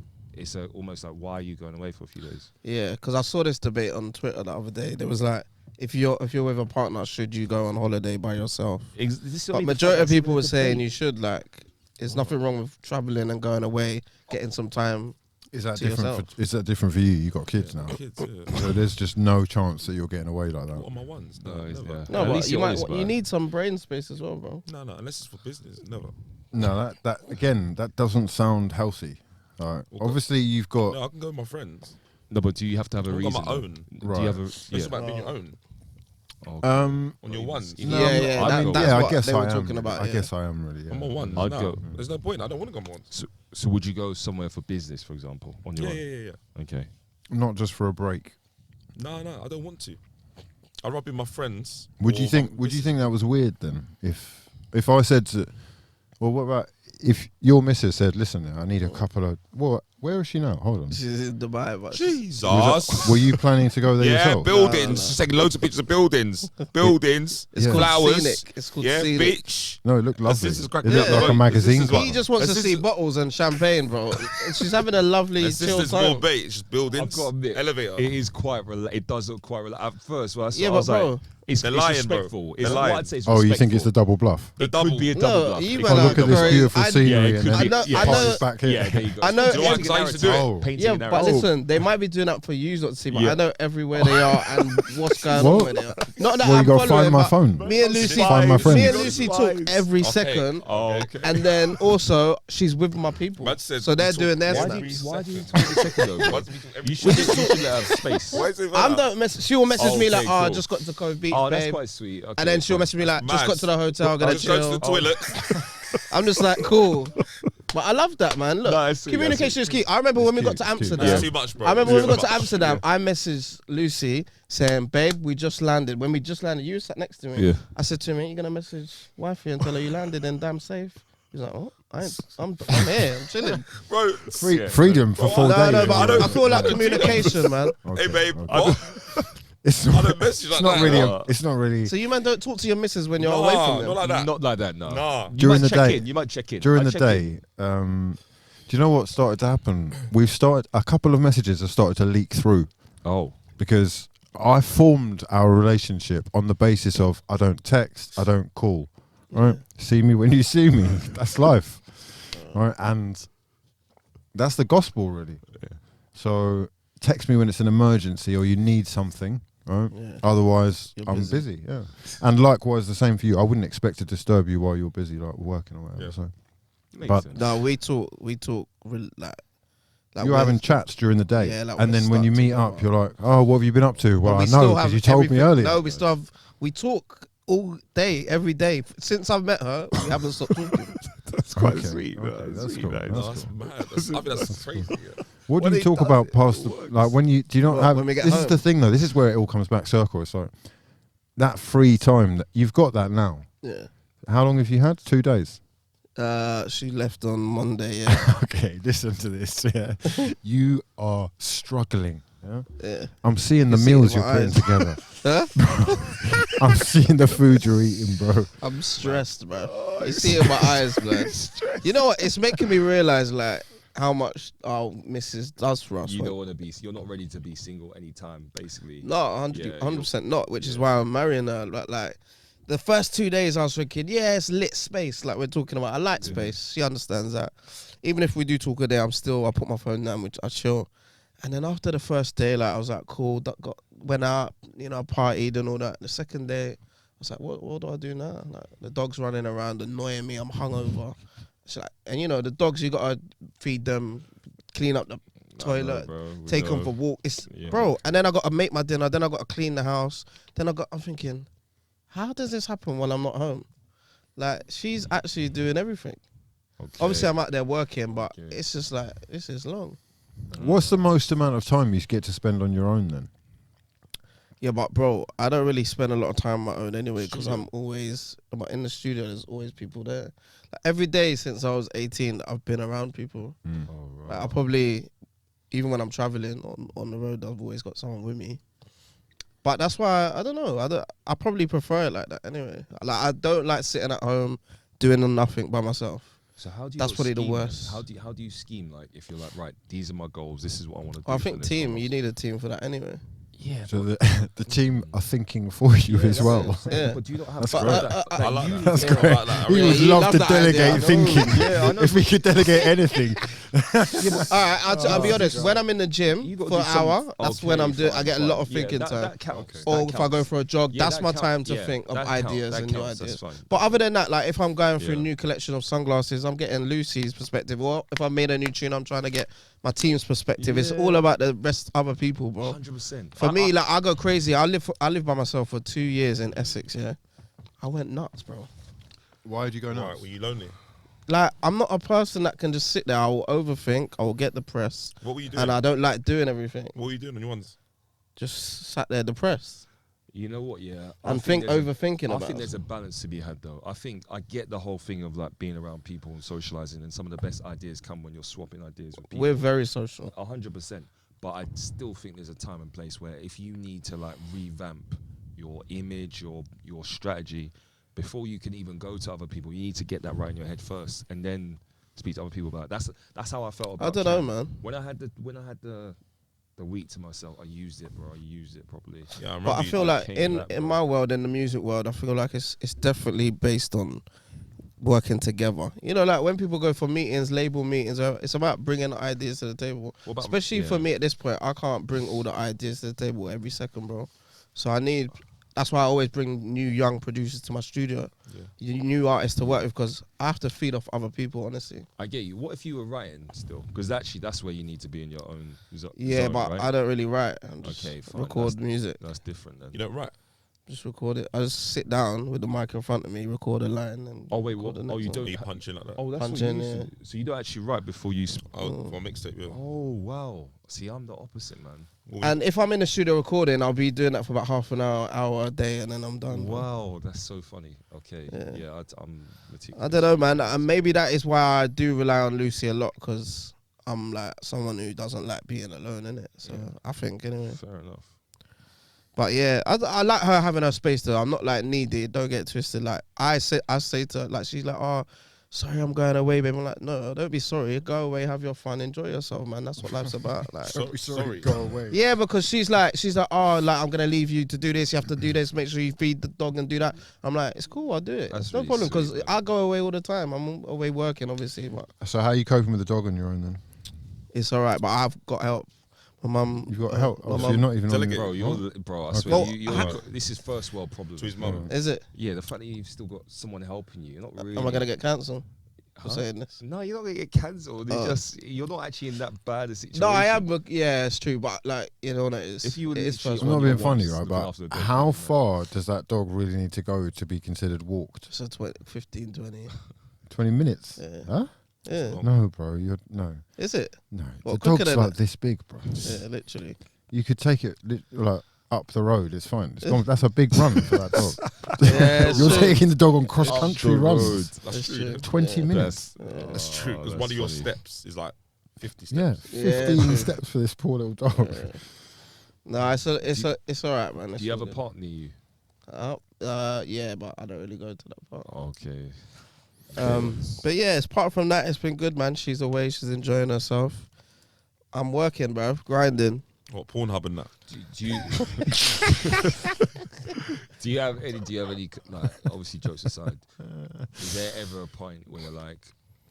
almost like, why are you going away for a few days? Yeah, because I saw this debate on Twitter the other day. There was like, if you're with a partner, should you go on holiday by yourself? This is But majority of people were saying you should. Like, there's nothing wrong with traveling and going away, getting some time. Is that To different? yourself. Is that different for you? You got kids now, Kids, yeah. so there's just no chance that you're getting away like What that. are my ones? No, No, it's- never. yeah. No, At but least you you're honest about you it. need some brain space as well, bro. No, unless it's for business. Never. No, that again, that doesn't sound healthy. All right. Well, Obviously, you've got No, I can go with my friends. No, but do you have to have a I've reason? got my though? own. Do Right. you have a? It's Yeah. about being your own. Oh, um. On your ones. No, Yeah, I'm- yeah, I that- mean, that's yeah, I what guess they I were am. talking really. about, I yeah. guess I am really. Yeah. I'm on ones. I'd No, go- there's no point. I don't want to go on ones. So would you go somewhere for business, for example, on your Yeah, own? yeah, yeah, yeah. Okay. Not just for a break. No, I don't want to. I'd rather be with my friends. Would you or think? my Would you missus. think that was weird then? If I said to, well, what about if your missus said, "Listen, I need a couple of what? Where is she now? Hold on. She's in Dubai, but Jesus. Were you planning to go there Yeah, yourself? buildings. No. She's taking loads of pictures of buildings. Buildings. it's Yeah. called Flowers. scenic. It's called Yeah, scenic. beach. No, it looked lovely. sister's It cracking looked up. like a Look, magazine this is cover. He just wants My to see sister- bottles and champagne, bro. She's having a lovely My chill sister's more time. bait. It's just buildings. I've got to admit, elevator. it is quite. It does look quite. At first, when I saw, Yeah, I but was bro, like, it's They're it's lying, bro. respectful. They're It's lying. what I'd say. It's Oh, you think it's respectful. the double bluff? It double. could be a No, double bluff. you It went Oh, could out look at be- this very- beautiful I- scenery Yeah, it and could then be. I know- yeah, I know- passes back here. Yeah, there you go. I know- Do you know what? 'Cause I used to do it. Yeah, Painting but narrative. listen, they might be doing that for you not to see, but Yeah. I know everywhere they are and what's going What? on where they are. Not that Well, you I'm got to following, find my but phone. Me and Lucy, Find my friends. me and Lucy talk every Okay. second, Oh, okay. and then also she's with my people, Man said so they're we talk doing their Why every do snaps. you, why do you second. talk a second though? Why Bro? do we talk You every- should let her have space. Why is it I'm like that? don't mess. She'll message me like, Okay, "Oh, I cool. just got to Cove Beach, Oh, that's babe," quite sweet. Okay, and then she'll fine. message me like, "Just Mad. got to the hotel, I gonna just go to the chill." toilet. I'm just like, cool. But I love that, man. Look, No, I see, communication is key. I remember when we got to It's key. Amsterdam. That's too much, bro. I remember when we got to Too much. Amsterdam, I messaged Lucy saying, "Babe, we just landed." When we just landed, you sat next to me. Yeah. I said to him, "You gonna message wifey and tell her you landed and damn safe?" He's like, "Oh, I'm here, I'm chilling." Bro, Freedom for 4 days. No, but don't- I feel like communication, man. Okay, hey, babe, okay. what? It's I not, don't message it's like not that. really. Nah. It's not really. So you man don't talk to your missus when you're away from them. Not like that. Not like that, no. Nah. You During might the check day. in. You might check in. During I'd the check day, do you know what started to happen? We've started a couple of messages have started to leak through in. Oh. because I formed our relationship on the basis of I don't text, I don't call. Right? See me when you see me. That's life. Right? And that's the gospel, really. So text me when it's an emergency or you need something. Right? Yeah. Otherwise, You're I'm busy. busy. Yeah. And likewise, the same for you. I wouldn't expect to disturb you while you're busy, like working or whatever. Yeah. So Makes But- sense. No, we talk like you're when- having chats during the day, Yeah, like and we're then when you stuck meet together. up, you're like, "Oh, what have you been up to?" Well, But I still know have because you told me everything- earlier. No, we talk all day, every day. Since I've met her, we haven't stopped talking. That's quite sweet, man. That's Sweet, cool. man. That's That's mad. I think that's crazy. Yeah. What do When you he talk does about it, past it the works. like when you do you not Well, have? when we get This is home. the thing though. This is where it all comes back circle. It's like that free time that you've got that now. Yeah. How long have you had? 2 days. She left on Monday. Yeah. Okay, listen to this. Yeah, you are struggling. Yeah? Yeah. I'm seeing the can see it in meals my you're putting eyes. together. Huh? I'm seeing the food you're eating, bro. I'm stressed, bro. You see it in my eyes, man. You know what? It's making me realize like how much our missus does for us. You man. don't want to be. You're not ready to be single anytime, basically. No, 100% not. Which is yeah. why I'm marrying her. Like the first 2 days, I was thinking, yeah, it's lit space. Like we're talking about a light space. She understands that. Even if we do talk a day, I put my phone down, which I chill. And then after the first day, like I was like, cool. Went out, partied and all that. The second day, I was like, what do I do now? Like the dog's running around annoying me. I'm hungover. It's like, and the dogs, you gotta feed them, clean up the toilet, take them for walk. Bro. And then I gotta make my dinner. Then I gotta clean the house. I'm thinking, how does this happen when I'm not home? Like she's actually doing everything. Okay. Obviously, I'm out there working, but Okay. it's just like this is long. What's the most amount of time you get to spend on your own then? Yeah, but bro, I don't really spend a lot of time on my own anyway because I'm in the studio. There's always people there. Like, every day since I was 18, I've been around people. Oh, right. Like, I probably, even when I'm traveling on the road, I've always got someone with me. But that's why I don't know. I probably prefer it like that anyway. Like I don't like sitting at home doing nothing by myself. So how do you? That's lot probably the scheme then? worst. How do you scheme? Like if you're like, right, these are my goals. This is what I want to do. I for think the next team. 12 You months. need a team for that anyway. Yeah. So the team are thinking for you as well. Yeah. But do you not have That's that, great. that, I like unit? that. That's I great. like that. I We really would he love loved to that idea, delegate I know. thinking. Yeah, I know. If we could delegate anything. All right, I'll be honest. When I'm in the gym You gotta for do an some- hour, that's when I'm doing. I get a lot of thinking time. That counts. Or That if I go counts. for a jog, Yeah, that's that my counts. time to Yeah, think of that counts. ideas That and new counts. ideas. That's fine. But other than that, like if I'm going through a Yeah. new collection of sunglasses, I'm getting Lucy's perspective. Or if I made a new tune, I'm trying to get my team's perspective. It's Yeah. all about the rest other people, bro. 100%. For me, like I go crazy. I live by myself for 2 years in Essex. Yeah, I went nuts, bro. Why did you go Right, nuts? were you lonely? Like I'm not a person that can just sit there. I will overthink. I will get depressed, What were you doing? and I don't like doing everything. What were you doing on your ones? Just sat there depressed You know what? Yeah. and there's a- overthinking I about. think there's a balance to be had, though. I think I get the whole thing of like being around people and socializing, and some of the best ideas come when you're swapping ideas with people. We're very social. 100%. But I still think there's a time and place where if you need to like revamp your image or your strategy before you can even go to other people, you need to get that right in your head first, and then speak to other people about it. That's how I felt about. I don't know, Cam. man. When I had the week to myself, I used it, bro. I used it properly. Yeah, I remember. But I you feel did. like came in to that, in bro. my world, in the music world, I feel like it's definitely based on working together. You know, like when people go for meetings, label meetings, it's about bringing ideas to the table. What about- Especially for yeah. me at this point, I can't bring all the ideas to the table every second, bro. So that's why I always bring new young producers to my studio, new artists to work with, because I have to feed off other people, honestly. I get you. What if you were writing still? Because actually, that's where you need to be in your own Yeah, zone, but right? I don't really write. I just Okay, fine. record music. That's different then. You don't write. Just record it. I just sit down with the mic in front of me, record a line, and Oh wait, record what? the Oh, next you one. don't. You punch in like that. Oh, that's Punch what in, you used to. So you don't actually write before you. Oh, for a mixtape, yeah. Oh wow. See, I'm the opposite, man. Well, And if I'm in the studio recording, I'll be doing that for about half an hour a day, and then I'm done. Wow, that's so funny. Okay, Yeah. yeah, I'm meticulous. I don't know, man. And maybe that is why I do rely on Lucy a lot, because I'm like someone who doesn't like being alone, innit? So I think, anyway. Fair enough. But yeah, I like her having her space though. I'm not like needy. Don't get it twisted. Like I say to her, like she's like, oh, sorry, I'm going away, babe. I'm like, no, don't be sorry. Go away, have your fun, enjoy yourself, man. That's what life's about. Like, sorry. Go away. yeah, because she's like, oh, like I'm gonna leave you to do this. You have to do this. Make sure you feed the dog and do that. I'm like, it's cool. I'll do it. That's It's no really problem, because sweet, man. I go away all the time. I'm away working, obviously, but So how are you coping with the dog on your own then? it's all right. But I've got help. My mum. You've got help. My Oh, so mum- you're not even Delegate. on your... Bro, I Okay. swear, Well, this is first world problem. To his mum. Is it? Yeah, the fact that you've still got someone helping you, you're not really. Am I gonna get cancelled for Huh? saying this? No, you're not gonna get cancelled. Oh. You're not actually in that bad a situation. No, I am. But yeah, it's true. But like, you know, it's, If you were it is literally first I'm on not world. being your funny, ones right? looking But after the dog, how yeah. far does that dog really need to go to be considered walked? So 15, 20. 20 minutes? Yeah. Huh? Yeah. No, bro. No. Is it? No. Well, the quicker dog's than like this big, bro. Yeah, literally. You could take it like up the road. It's fine. That's a big run for that dog. Yeah, You're true. taking the dog on cross Up country the runs. road. That's That's true. true. yeah. 20 Yeah. minutes. That's true. Because one of your steps is like 50 steps. Yeah, Yeah, 15 true. steps for this poor little dog. Yeah. No, it's all right, man. Do you have a partner? You? Yeah, but I don't really go to that part. Okay. But yeah, apart from that, it's been good, man. She's away. She's enjoying herself. I'm working, bro, grinding. What, Pornhub and that? Do you? Do you have any? Like, obviously, jokes aside, is there ever a point where you're like,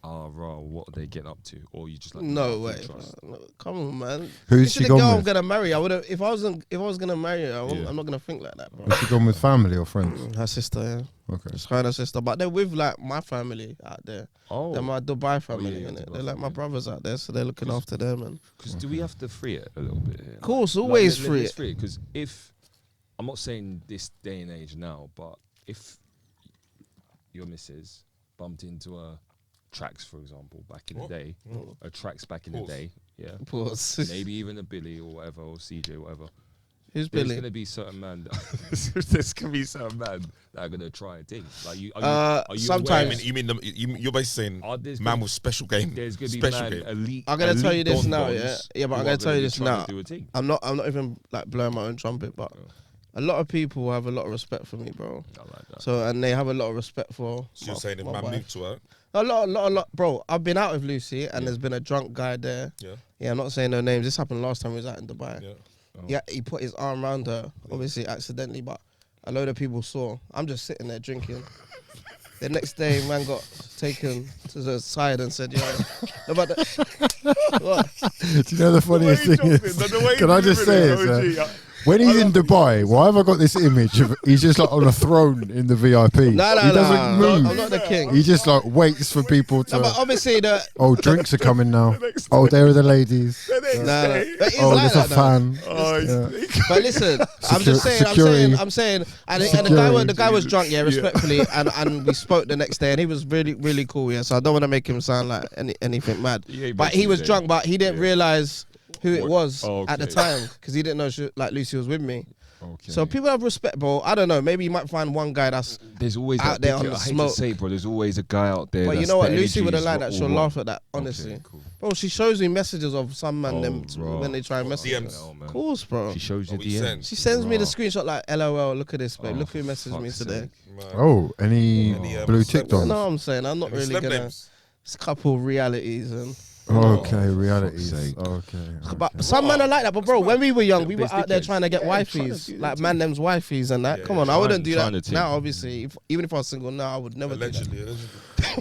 "Ah, raw, what are they getting up to?" Or you just like, No full way. trust? Bro. No, come on, man. Who's This she is the girl gone I'm with? gonna marry. I would have if I was gonna marry her. Yeah. I'm not gonna think like that, bro. Has she gone with family or friends? Her sister, yeah. Okay. Just her and her sister, but they're with like my family out there. Oh, They're my Dubai family, yeah, innit? Dubai They're like my family. brothers out there, so they're looking after them. And because do we have to free it a little bit? Here? of course, always free Let's it. free it because if I'm not saying this day and age now, but if your missus bumped into a Trax, for example, back in the What? day, a Trax back in the Pause. day, yeah, Pause. maybe even a Billy or whatever, or CJ, whatever. Who's There's Billy? gonna be certain man. There's gonna be certain man that are gonna try a thing. Like you, sometimes- You mean you're basically saying there's man gonna- with special game? there's gonna be special man game. elite. I'm gonna tell you elite this don now, dons yeah? Yeah, but who I'm are gonna tell you be this trying now. to do a thing. I'm not even like blowing my own trumpet, but a lot of people have a lot of respect for me, bro. I like that. So and they have a lot of respect for. So you're my- saying if my man wife. moved to her, A lot, bro. I've been out with Lucy, and there's been a drunk guy there. yeah, Yeah, I'm not saying no names. This happened last time we was out in Dubai. yeah. Yeah, he put his arm around her, obviously accidentally, but a load of people saw. I'm just sitting there drinking. The next day, man got taken to the side and said, "Yo, about what? Do you know the funniest thing is? Can I just say it? When he's in Dubai, why have I got this image of he's just like on a throne in the VIP? No, he doesn't I'm move. not the king." He just like waits for people to. No, but obviously the Oh, drinks are coming now. Oh, there are the ladies. no, but he's Oh, like there's a that, though. fan. Yeah. But listen, I'm just saying, Security. I'm saying, and the Security. guy was drunk, yeah, respectfully, and we spoke the next day, and he was really, really cool, yeah. So I don't want to make him sound like anything mad, Yeah, but he was drunk, but he didn't realize who it What? was Oh, at the okay. time because he didn't know like Lucy was with me. Okay. So people have respect, bro. I don't know. Maybe you might find one guy that's, There's always out that there dickhead. on the I hate smoke. to say, bro. There's always a guy out there. but you that's know what? the Lucy would have energy liked that. is She'll all laugh wrong. at that, honestly. Okay, cool. Bro, she shows me messages of some man them bro. when they try and message. DMs. her. Hell, man. Of course, bro. She shows you What we DMs. She sends me the Bro. screenshot like, LOL, look at this, babe. Oh, Look who for messaged me fuck's today. sake. Man. Oh, any Any, blue celeb tick names? dons? You know what I'm saying? I'm not Any really celeb gonna. names? It's a couple realities and. Okay, realities. fuck's sake. Okay. But some men are like that. But bro, when we were young, we were There's out there dickheads. trying to get Yeah, trying to wifeys, do like that man them's wifeys and that. Yeah, Come yeah, on, I trying- wouldn't do trying that to now. think. Obviously, even if I was single now, I would never do that. Allegedly.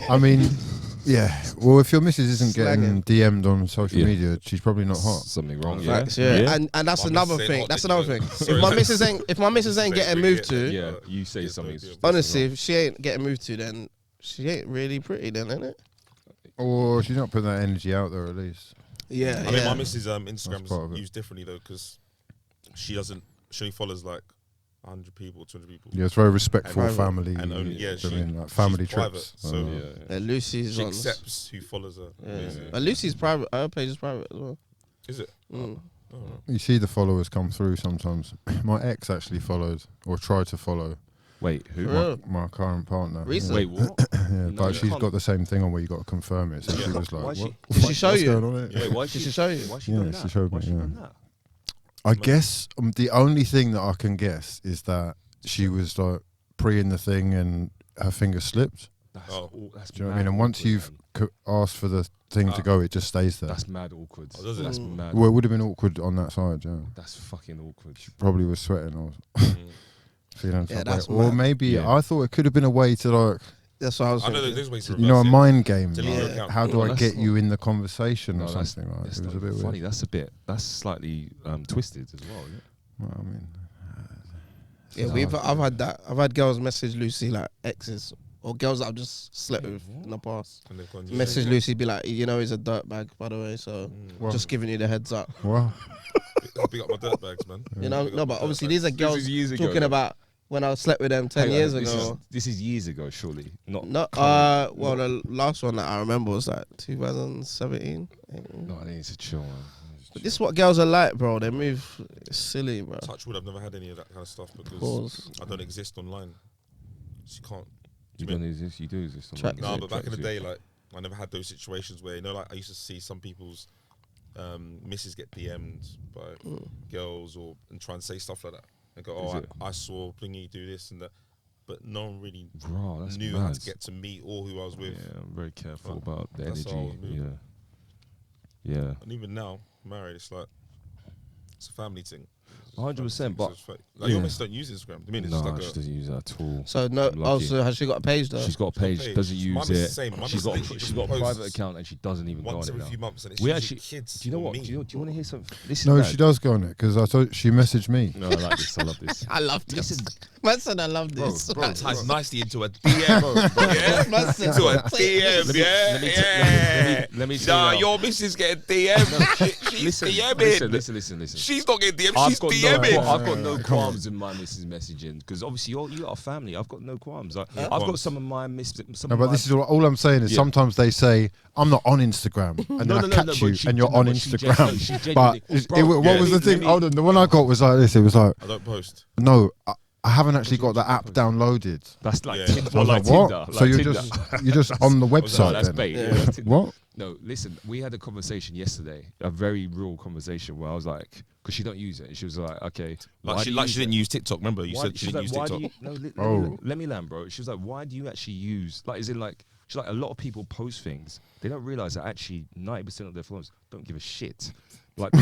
I mean, yeah. Well, if your missus isn't getting Slagging. DM'd on social Yeah. media, she's probably not hot. Something wrong, yeah. Facts, yeah. And that's My another missus ain't thing. hot, That's then you another go. thing. Sorry, If my missus ain't getting moved to, Yeah, you say something. honestly, if she ain't getting moved to, then she ain't really pretty, then, innit? Or she's not putting that energy out there at least. Yeah, I mean, my missus part of Instagram's it. used differently though because she only follows like 100 people, 200 people. Yeah, it's very respectful And- family. and only- yeah, do you know what I mean, like family she's private, trips. so- Yeah. Lucy's She on. accepts who follows her. Yeah. basically. But Lucy's private. Her page is private as well. Is it? Mm. Oh, right. You see the followers come through sometimes. My ex actually followed or tried to follow Wait, who? For real? my current partner. Recent? Wait, what? Yeah, No, but you she's can't. got the same thing on where you got to confirm it. So Yeah. she was like, Why what? she- Did she show What's you? going on here? Wait, why Did she show you? Why she Yeah, done she that? showed Why me, she yeah. done that? I guess the only thing that I can guess is that she was like pre-ing the thing and her finger slipped. That's, Oh. that's Do you know what I mean? mad And once awkward, you've man. asked for the thing to Ah. go, it just stays there. That's mad awkward. Oh, does it? That's Mm. mad. Well, it would have been awkward on that side, yeah. That's fucking awkward. Probably was sweating or Mm. feeling Yeah, some that's way. Or mad. maybe Yeah. I thought it could have been a way to like, That's what I was I know thinking. there's ways to you know, a reverse it. mind game. Delete like, your account. how do No, I that's get not- you in the conversation No, or that's- something like that? That's It was a not bit funny. weird. That's slightly twisted as well. Isn't it? Well, I mean, Yeah, I've had that. I've had girls message Lucy like exes or girls that I've just slept with in the past. And they've gone, Message Lucy, be like, you know, he's a dirtbag, by the way. So well, just giving you the heads up. well, Big up my dirt bags, man. You know, Big up no, my but dirt obviously bags. these are girls is years ago, talking though. about when I slept with them 10 Hang on, years this ago. This is years ago, surely. Not. No, current. well, the last one that I remember was like 2017. No, I need to chill, man. But this is what girls are like, bro. They move silly, bro. Touch wood, I've never had any of that kind of stuff because Pause. I don't exist online. So you can't. You don't exist. You do exist. Track- No, but back in the day, like I never had those situations where, you know, like I used to see some people's misses get DM'd by girls or and try and say stuff like that and go, Is oh, it? I saw Blingy do this and that, but no one really Bro, that's knew mad. how to get to meet or who I was with. Yeah, I'm very careful But about the that's how I energy. was moving. Yeah. Yeah. And even now, married, it's like it's a family thing. It's a 100%, family thing, but- so it's fake. Like your yeah. missus don't use Instagram. I mean, it's No, just like she a, doesn't use that at all. So no, I'm lucky. also has she got a page though? She's got a page, page. doesn't My use missus is the it. same. My She's missus got literally she's got a posts private account and she doesn't even go on once it every now. few months, and it's We usually actually, kids. do you know or what? me. Do you want to hear something? This is no, mad. she does go on it because I thought she messaged me. No, I like this. I love this. I love this. Listen, Man said I love this. bro, Ties nicely into a DM. Yeah, Man said into a I love DM. this. Yeah, let me Nah, tell you now. your missus getting DM. She's DMing. Listen. She's not getting DM. I've She's got DMing. I've got no Come on. qualms in my missus messaging because obviously you got a family. I've got no qualms. I've got Qualms. some of my some No, of but my, this is all I'm saying is Yeah. sometimes they say I'm not on Instagram, and then I catch but you she- and you're no, on but she Instagram. she But genuinely- Bro, what was the thing? Hold on, the one I got was like this. It was like, I don't post. no, I haven't actually got the app downloaded. That's like Yeah. Tinder. I was like like, what? Tinder. so like you're Tinder. you're just on the No, website that's then? bait. Yeah. Yeah, that's Tinder. What? No, listen, we had a conversation yesterday, a very real conversation where I was like, because she don't use it, and she was like, okay, why do you use didn't it? use TikTok. Remember, you Why- said she she's didn't use like, why TikTok. do you, no, Oh. let me land, bro. She was like, why do you actually use, like, is it like, she's like, a lot of people post things, they don't realize that actually 90% of their followers don't give a shit. Like, no,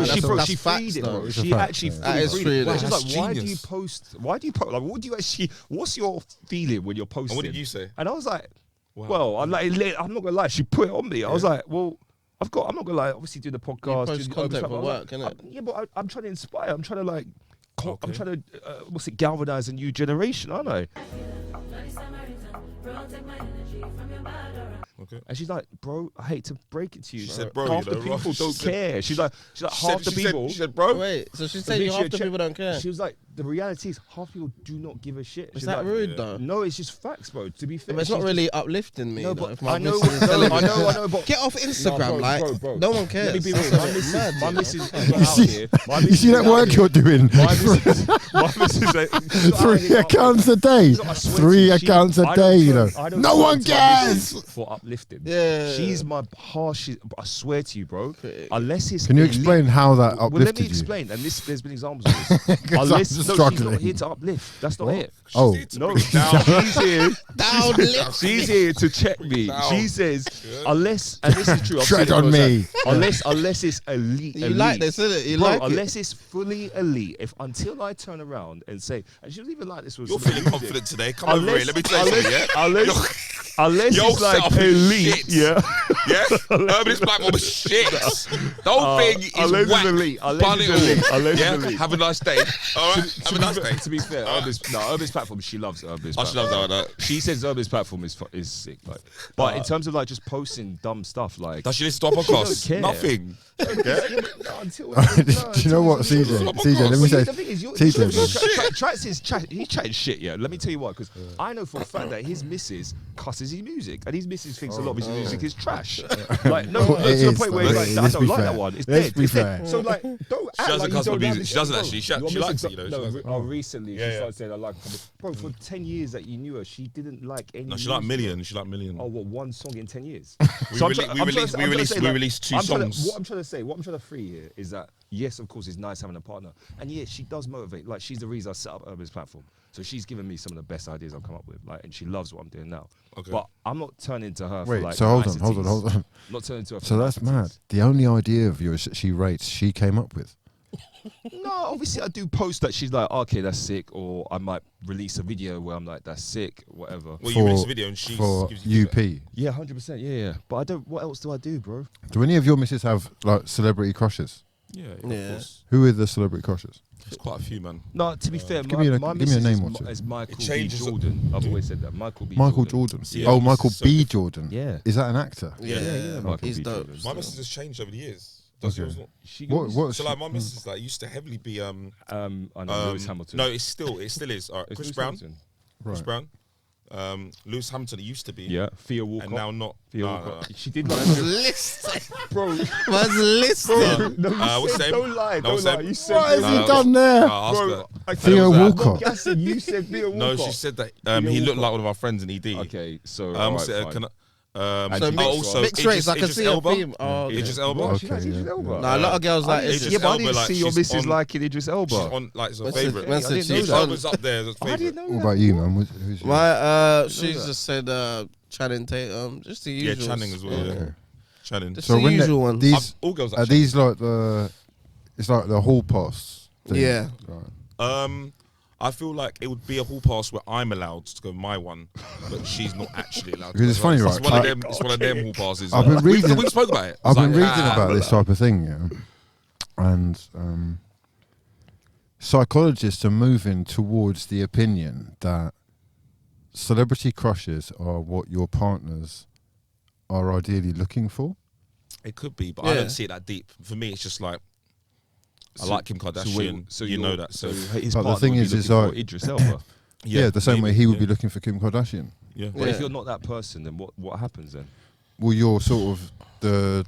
that's she facts, freed it, though. bro. It's a She fact, actually yeah. That is freed freed, it. yeah. She's That's like, why do you genius. post? Why do you post? Like, what do you actually? What's your feeling when you're posting? And what did you say? And I was like, Wow. well, I'm not gonna lie. She put it on me. I was like, well, I'm not gonna lie. Obviously, do the podcast, post do the content other for stuff. work, I'm innit? yeah, but I'm trying to inspire. I'm trying to like, I'm Okay. trying to galvanize a new generation, aren't I? Okay. And she's like, bro, I hate to break it to you. She said, bro, half you the know, people Ross, she don't said- care. She's like half the people. She said, bro. Wait, so she's The saying bitch half here the check- people don't care. She was like, the reality is half people do not give a shit. Is She's that like, rude though? No, it's just facts, bro. To be fair, But it's not she's really uplifting me. No, though, but if my I know, missus is telling me- I know, but Get off Instagram, No, bro. no one cares. Let me be real. That's My mad, missus, you my know? missus is out here. My You missus see is that out work here. you're doing? My missus is out 3 here. accounts a day. I swear to 3 you, accounts a I don't day, you know. turn- I don't No turn one to my missus cares. for uplifting. Yeah. She's my harshest. I swear to you, bro. Critic. Unless it's Can you elite- explain how that Well, let me uplifted you? explain. And there's been examples of this. 'Cause I'm Unless no, she's struggling. not here to uplift. That's not What? it. Oh. She's here to No, bring it down. she's here. Downlift. She's here to check me. Down. She says, unless, and this is true. I've Tread seen it on both me. sides. Unless it's elite. You like this, innit? You Bro, like it. unless it's fully elite. If until I turn around and say, and she was even like this. Was You're some feeling music. confident today. Come over here. Let me tell you something, yeah? Unless Unless Your it's like setup is elite, shit. yeah. Yeah, Urbanist platform is shit. The whole thing is unless whack. it's elite, unless Bun it's it all. elite, unless Yeah, it's elite. have a nice day. All right, have a nice day. To be fair, Urban's platform, she loves Urban's Oh, platform. she loves that. She says Urban's platform is sick. Like, but in terms of like just posting dumb stuff, like Does she listen to our podcast? care. Nothing. Do you know what, CJ? CJ, let me say. The thing is, CJ, he's chatting shit. Yeah, let me tell you why. Because I know for a fact that his missus cusses his music, and his missus thinks a lot of his music is trash. Like, no, to It the is, point where though. he's like, I Let's don't be like fair. that one. It's Let's dead. be It's dead. fair. So like, don't act doesn't like cuss you for don't music. like She doesn't it. actually. She Your likes missus it, you know. No, She likes it. recently she started saying I like. Bro, for 10 years that you knew her, she didn't like any. No, she like music. Million. She like Million. Oh, what, one song in 10 years? We released two songs. What I'm trying to free here is that, yes, of course, it's nice having a partner. And yeah, she does motivate. Like, she's the reason I set up Urban's platform. So she's given me some of the best ideas I've come up with. Like, and she loves what I'm doing now. Okay. But I'm not turning to her for wait, like. so hold on. I'm not turning to her for So that's niceties. mad. The only idea of yours that she rates, she came up with. No, obviously I do post that she's like, okay, that's sick, or I might release a video where I'm like, that's sick, whatever. Well, you release a video and she for gives you UP. feedback. Yeah, 100%. Yeah. But I don't. What else do I do, bro? Do any of your misses have like celebrity crushes? Yeah, Yeah. of course. Who are the celebrity crushes? There's quite a few, man. No, to be fair, give me a missus name is, or two. is Michael It B. changes- Jordan. I've always said that. Michael B. Michael Jordan. Yeah, Oh, this Michael is so B. different. Jordan. Yeah. Is that an actor? Yeah, Michael he's B. dope. Jordan. My missus has changed over the years. Does Okay. yours not? She What? goes, What? So like my missus like used to heavily be I know Lewis Hamilton. No, it still is. All right, It's Chris Lewis Brown. Hamilton. Chris Right. Brown. Lewis Hamilton. It used to be. Yeah, Thea Walcott. And now not. Thea No, Walcott. no. She did like, Listen, bro. man's listening. No, you what's said, his name? don't lie, No, don't what's lie. his You said What has No, he no, done there? No, ask Bro, her. I Theo was that? Walcott. Gassing, you said Thea Walcott. No, she said that Thea he looked Walcott. like one of our friends in ED. Okay, so What's alright, it, fine. can I- And So she- mixed, also mixed race. I can Idris see a Elba. theme. Oh, okay. Idris Elba. Bro, Okay, she likes Idris yeah, Elba. yeah. Nah, a lot of girls like Idris it's Yeah, but I Elba, didn't like, see your she's missus on- liking Idris Elba. She's on like as a What's it- favorite. what's it- I didn't know she's that. on- Elba's up there as a I didn't favorite. know What that. about you, man? Who's your My she's just said Channing Tatum, just the Yeah, usual. Channing as well. Yeah. Channing. Just So the when usual ones. these All girls are actually. these like the? It's like the hall pass. Thing. Yeah. Right. I feel like it would be a hall pass where I'm allowed to go my one, but she's not actually allowed. Because to it's go funny, hers. right? It's one of them. It's one of them hall passes. I've been reading- We spoke about it. I've It's been like, reading about this type of thing, yeah, and psychologists are moving towards the opinion that celebrity crushes are what your partners are ideally looking for. It could be, but I Yeah. don't see it that deep. For me, it's just like I like Kim Kardashian. So you know that. So his But the partner thing would be is looking like- for Idris Elba. Yeah, the same way maybe, he would yeah. be looking for Kim Kardashian. Yeah. But if Yeah. you're not that person, then what happens then? Well, you're sort of the.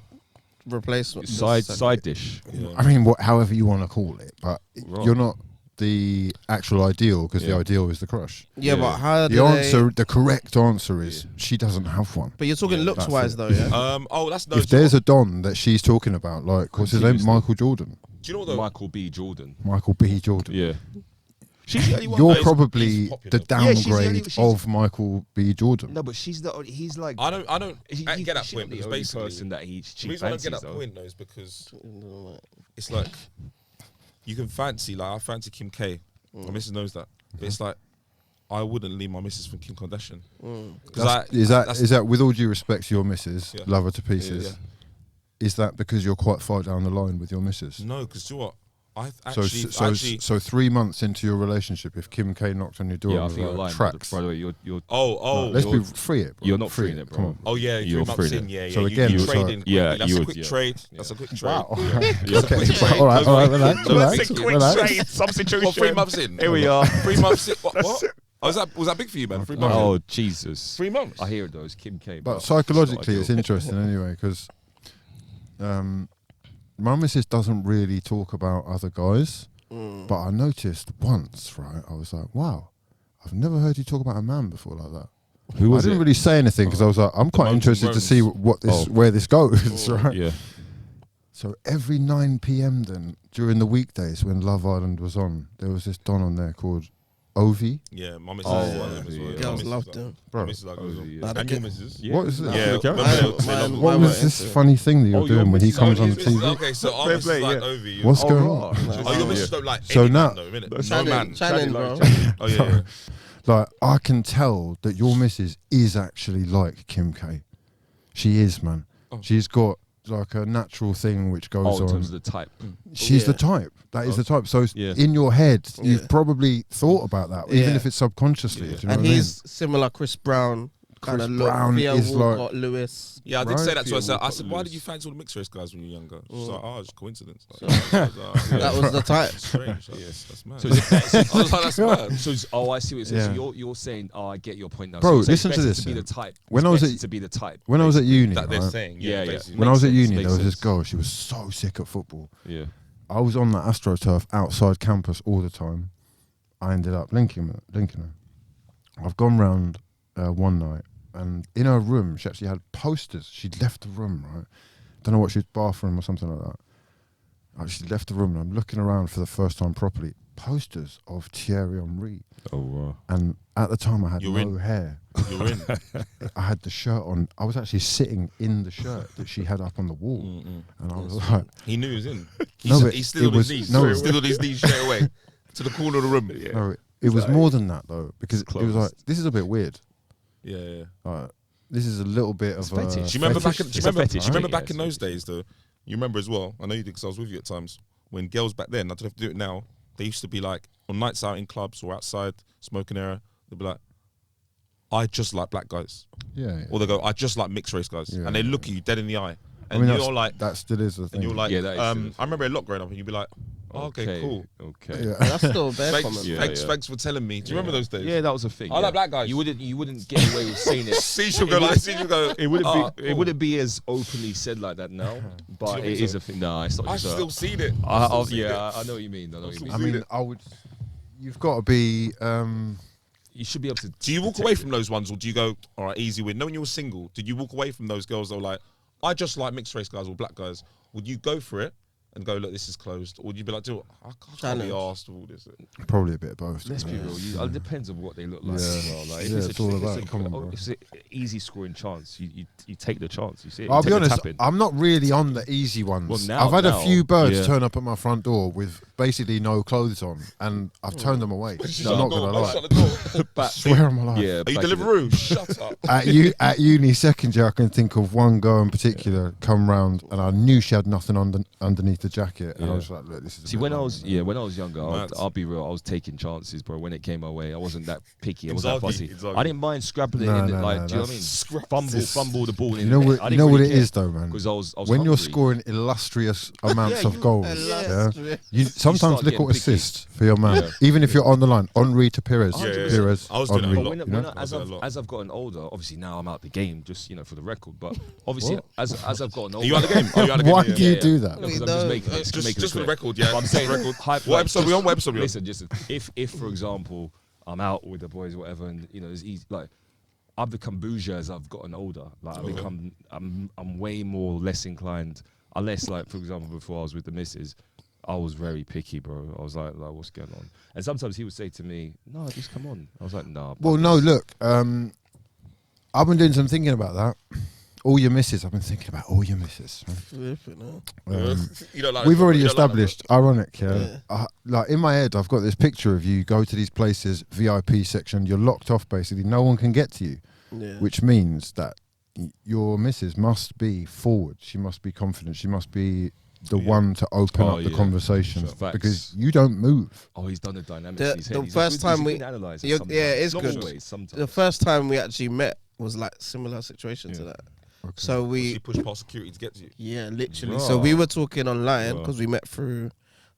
Replacement. Side dish. Yeah. I mean, however you want to call it, but Right. you're not the actual ideal because the Yeah. ideal is the crush. Yeah, Yeah. but how do The they? answer, the correct answer is she doesn't have one. But you're talking Yeah, looks that's wise it. though, yeah. That's no. If there's a Don that she's talking about, like what's his name, Continuously. Michael Jordan, do you know what though? Michael B. Jordan. Michael B. Jordan. Yeah. She's the only one. You're that is- probably he's popular. the Yeah, she's the only- downgrade she's- of Michael B. Jordan. No, but she's the. He's like. I don't. he- I get that she's point not the because only basically person that the she reason I don't fancies get that though. point though is because it's like you can fancy like I fancy Kim K. My missus knows that, but it's like I wouldn't leave my missus for Kim Kardashian. Is that with all due respect to your missus, Yeah. love her to pieces? Yeah. Is that because you're quite far down the line with your missus? No, because you know what? I So, actually, so 3 months into your relationship, if Kim K knocked on your door Yeah, I and think was you're like, lying. tracks, By the way, you're. oh, let's be you're- free it. Bro. You're not free freeing it, Come bro. on. oh yeah, You're 3 months freeing in, it. yeah. So you again, you it's trading. like- Yeah, that's you a would, quick yeah. trade. Yeah. That's a quick trade. Wow. Yeah. Okay. All right, relax. Substitution. What, 3 months in? Here we are. 3 months in. What? Oh, was that big for you, man? 3 months. Oh Jesus! 3 months. I hear it though. It's Kim K. But it's psychologically, not it's ideal. interesting anyway because my missus doesn't really talk about other guys. But I noticed once, right? I was like, wow, I've never heard you talk about a man before like that. Who I was didn't it? really say anything because I was like, I'm quite moans and interested to see groans. where this goes, right? Yeah. So every 9 p.m. then, during the weekdays when Love Island was on, there was this Don on there called Ovi. Yeah, my missus Oh, is one of them as well. yeah. My Girls missus loved like- them. Bro, my missus like those as well. Yeah. And your missus? Yeah. What is it? Nah, Yeah, African remember character. they love- What Mine was were this into it. funny thing that you're Oh, your doing when he missus- comes oh, on your TV? Okay, so our Fair missus play, like yeah. Ovi. What's Oh, going right. on? Oh, your missus don't like So any now- man though, innit? No Channing, man. Channing, bro. Oh yeah, yeah. Like, I can tell that your missus is actually like Kim K. She is, man. Oh. She's got like a natural thing which goes Oh, in on. terms of the type. She's the Yeah. type. That is the type. So Yeah. in your head, Yeah. you've probably thought about that, even Yeah. if it's subconsciously. Yeah. Do you know And what I mean? he's similar Chris Brown kind Chris of look. Brown Theo is like- Walcott, Lewis. Yeah, I did Right? say that to her. Theo I Walcott said, why did Lewis. you fancy all the mixed race guys when you were younger? She's Mm. like, oh, it's coincidence. Like, I was like, That was the type. strange. Like, yes, that's mad. So is it better, I was like, that's mad. so it's, oh, I see what you're saying. Yeah. So you're saying, oh, I get your point now. Bro, so you're saying listen it's to better this, To be yeah. the type. When It's I was better at- to be the type. When I was at uni, That they're right? saying. Yeah, yeah. basically. When I was at Makes sense, uni, there was makes this sense. girl. She was so sick at football. Yeah. I was on the AstroTurf outside campus all the time. I ended up linking her. I've gone round one night, and in her room, she actually had posters. She'd left the room, right? Don't know what she was, bathroom or something like that. She left the room, and I'm looking around for the first time properly. Posters of Thierry Henry. Oh, wow. And at the time, I had You're no in. hair. You're in. I had the shirt on. I was actually sitting in the shirt that she had up on the wall. And I was like, He knew he was in. No, but He slid it on his was- knees. no. Slid on his knees straight away to the corner of the room. Yeah, no, it was more than that, though, because it was like, closed. this is a bit weird. yeah. This is a little bit of It's a fetish. Do you remember fetish. back? Do you It's a remember? fetish Do you remember thing, back in yeah, those it's a days, though? You remember as well. I know you did because I was with you at times. When girls back then, I don't have to do it now. They used to be like on nights out in clubs or outside smoking area. They'd be like, "I just like black guys," Yeah, yeah. or they go, "I just like mixed race guys," Yeah, and they yeah. look at you dead in the eye, I and mean, you're like, that still is the thing. and you're like, Yeah, that is still- I remember a lot growing up, and you'd be like, oh, "Okay, cool." Okay. Yeah. That's still bare Thanks, common. Yeah, thanks, yeah. thanks for telling me. Do you remember those days? Yeah, that was a thing. I yeah. like black guys. You wouldn't get away with saying it. See, she'll go like, see, she'll go. It wouldn't "Ah, be. It cool." wouldn't be as openly said like that now, but think it so? is a thing. Nah, it's not. I've just still seen it. yeah, I know what you mean. I know what you still mean. I seen mean, it. I would. You've got to be. You should be able to. Do you walk detect away it. from those ones, or do you go, all right, easy win? No, when you were single, did you walk away from those girls that were like, I just like mixed race guys or black guys? Would you go for it and go, look, this is closed? Or would you be like, dude, I can't Challenge. be asked with all this? Probably a bit of both. Let's be real. It depends on what they look like. Yeah. As well. Like, if Yeah, it's, it's a, all if about it's, come on, bro. it's an easy scoring chance. You take the chance. You see it. I'll You be take the honest, tap-in. I'm not really on the easy ones. Well, now- I've had now, a few birds yeah. turn up at my front door with basically no clothes on, and I've turned them away. I'm not going to lie. Shut the door. But Swear on my life. yeah, Are you back in the- Deliveroo? Shut up. At uni second year, I can think of one girl in particular come round, and I knew she had nothing underneath the jacket, and I Yeah. was like, "Look, this is." a See, bit when I long, was you know? when I was younger, Mad. I'll be real. I was taking chances, bro. When it came my way, I wasn't that picky. I wasn't that Exactly, fussy. exactly. I didn't mind scrapping it No, in. no, Like, no, do you know what I mean? that's- Fumble the ball in. You know the net. what? I You didn't know what really it care, is, though, man. because I was When you're hungry. scoring illustrious amounts Yeah, of you- goals, Illustrious. you sometimes start little getting picky. assists for your man, Yeah. even if you're on the line. Henri to Pires, Yeah, yeah, yeah. Pires, I was doing it a Henry. lot. But you know? as I've gotten older, obviously now I'm out the game, just for the record. But obviously, What? as I've gotten older, Are you out of the game? Are you out of the game? Why Yeah. do you yeah. do that? No, 'cause I'm No, just making it. Just making it for the clear. record, yeah. But I'm saying, record. hype, What like, episode we on? What episode we on? Listen, just if for example I'm out with the boys, or whatever, and it's easy. Like I've become bougie as I've gotten older. Like I'm way more less inclined. Unless, like, for example, before I was with the missus, I was very picky, bro. I was like, what's going on? And sometimes he would say to me, "No, just come on." I was like, "Nah." Well, no, look, I've been doing some thinking about that. All your misses, I've been thinking about all your misses. Flipping hell. You don't like We've that, already you don't like that, established, ironic, yeah. Yeah. Like in my head, I've got this picture of you go to these places, VIP section, you're locked off basically, no one can get to you, Yeah. which means that your missus must be forward, she must be confident, she must be the one to open Oh, up the yeah. conversation Facts. because you don't move. Oh, he's done the dynamics. The- in his head. the He's first a good- time we- he's a good analyzer Yeah, sometimes. yeah, it's Not good. always, sometimes. The first time we actually met was like similar situation to Yeah. that. So She we, pushed past security to get to you. yeah, literally. Raw. So we were talking online Raw. because we met through,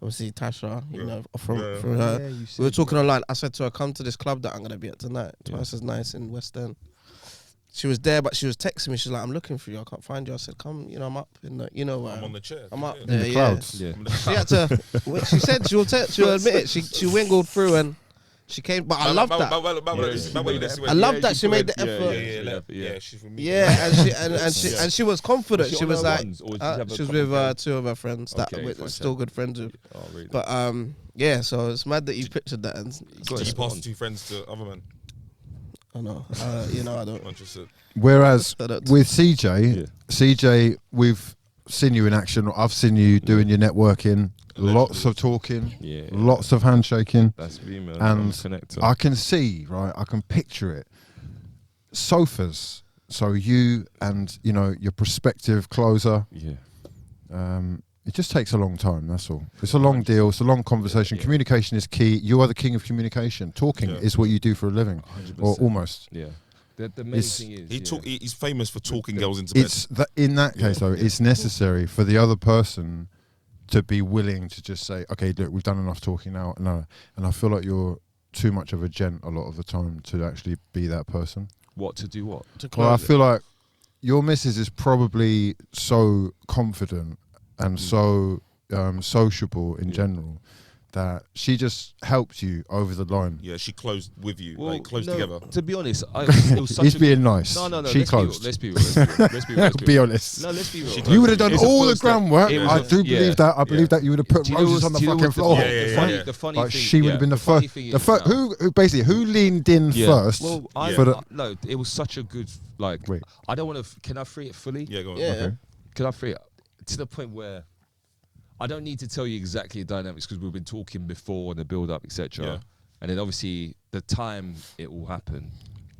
obviously Tasha, you Yeah. know, from Yeah. through her. Yeah, you We were said, talking bro. online. I said to her, "Come to this club that I'm gonna be at tonight. Twice as nice in West End." She was there, but she was texting me. She's like, "I'm looking for you. I can't find you." I said, "Come, I'm up in the, I'm on the chair. I'm up Yeah. there, In the yeah." clouds. Yeah. She had to. She said she'll admit it. She wingled through and she came. But I love that. I love that she made the effort. Yeah, she's from me. Yeah, and she was confident. Was she on was her like, ones, or did she have a she was couple with of two of her friends that Okay, we're fine, still yeah. good friends with. Oh, really? But yeah, so it's mad that you pictured that. And Did you pass the two friends to other men? I know, I don't. I just said. Whereas I don't- with CJ, Yeah. CJ, we've seen you in action. I've seen you doing your networking. Lots of talking. Yeah. Lots of handshaking. That's me, man. And I'm a connector. I can see, right? I can picture it. Sofas. So you and your prospective closer. Yeah. It just takes a long time. That's all. It's a long deal. It's a long conversation. Yeah. Communication is key. You are the king of communication. Talking is what you do for a living, 100%. or almost. Yeah. The main It's- thing is He's famous for talking girls into bed. It's that in that case though, it's necessary for the other person to be willing to just say, okay, look, we've done enough talking now. No, and I feel like you're too much of a gent a lot of the time to actually be that person. what to do what. To Well, I close it. feel like your missus is probably so confident and so sociable in general that she just helped you over the line. Yeah, she closed with you, Well, like closed no, together. To be honest, it was such He's a being nice. No. She closed. Let's be real. Let's be real. Be honest. No, let's be real. She You would have done It's a all the first step. groundwork. It was I a- do yeah, believe that. I believe yeah. that you would have put Do you know roses what's- on the do you know fucking what floor. The funny Like thing, she would have been the funny first. thing The is first now- who basically who leaned in first. Well, for the, no, it was such a good like. Wait. I don't want to. Can I free it fully? Yeah, go on. Yeah. Okay. Can I free it to the point where I don't need to tell you exactly the dynamics because we've been talking before and the build up, etc. Yeah. And then obviously the time it all happened.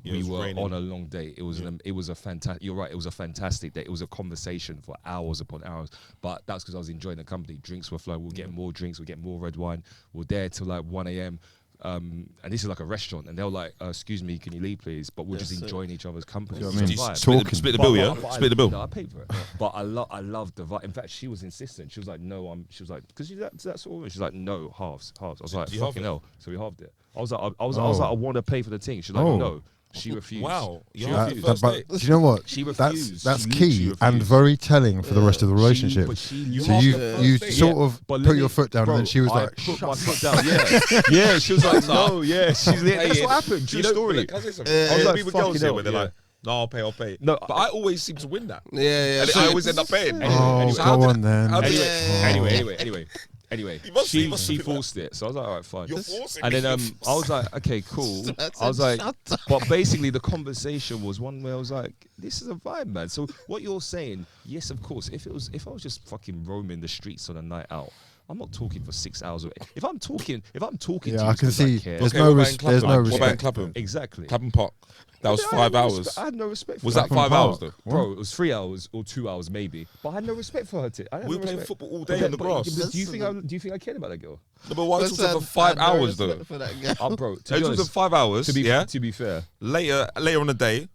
Yeah, it We was were raining. on a long day. It was it was a fantastic. You're right. It was a fantastic day. It was a conversation for hours upon hours. But that's because I was enjoying the company. Drinks were flowing. We're getting more drinks. We're getting more red wine. We're there till like 1 a.m. And this is like a restaurant. And they were like, "Excuse me, can you leave, please?" But we're Yes, just sir. enjoying each other's company. You know It's what I mean? a vibe. Split the bill, yeah? Split the bill. No, I paid for it. But I love the vibe. In fact, she was insistent. She was like, "No, she was like, because that's all." She's like, "No, halves." I was like, Do you halve "Fucking it? hell!" So we halved it. I was like, I want to pay for the thing. She's like, Oh. "No." She refused. Wow. She You that- halved refused. the first but date. do you know what? She That's refused. that's She key literally and refused. very telling for the rest of the relationship. But she You So halved you the you first date. sort of But put let your me- foot down bro, and then she was I like, put "Shut my the foot fuck down. Yeah, yeah. She was like, "No, yeah." She's like, that's what happened. True story. Can I say something? I was There's like, people fucking girls here hell, where they're yeah. like, "No, I'll pay." No, But I always seem to win that. Yeah. And I always end up paying. Oh, anyway. So how go did- on then. how did- Anyway, You must- you she must she have been forced it. So I was like, all right, fine. You're forcing And me. then I was like, okay, cool. I was like, but basically the conversation was one where I was like, this is a vibe, man. So what you're saying, yes, of course. If I was just fucking roaming the streets on a night out, I'm not talking for 6 hours. If I'm talking to Yeah, you, I can 'cause I see. care. There's Okay, no what about in there's no Clapham? What about in respect. Clapham? Exactly. Clapham Park. That was I had 5 no hours. respect- I had no respect for Was her. that Clapham 5 hours Park. though? Bro, it was 3 hours or 2 hours maybe, but I had no respect for her. I had We no were playing respect. football all day But on the but grass. do you think I cared about that girl? No, but why Listen, talking for 5 I had no hours though? respect for that girl. Bro, to It be was honest, 5 hours. Yeah. to be fair, Later on the day,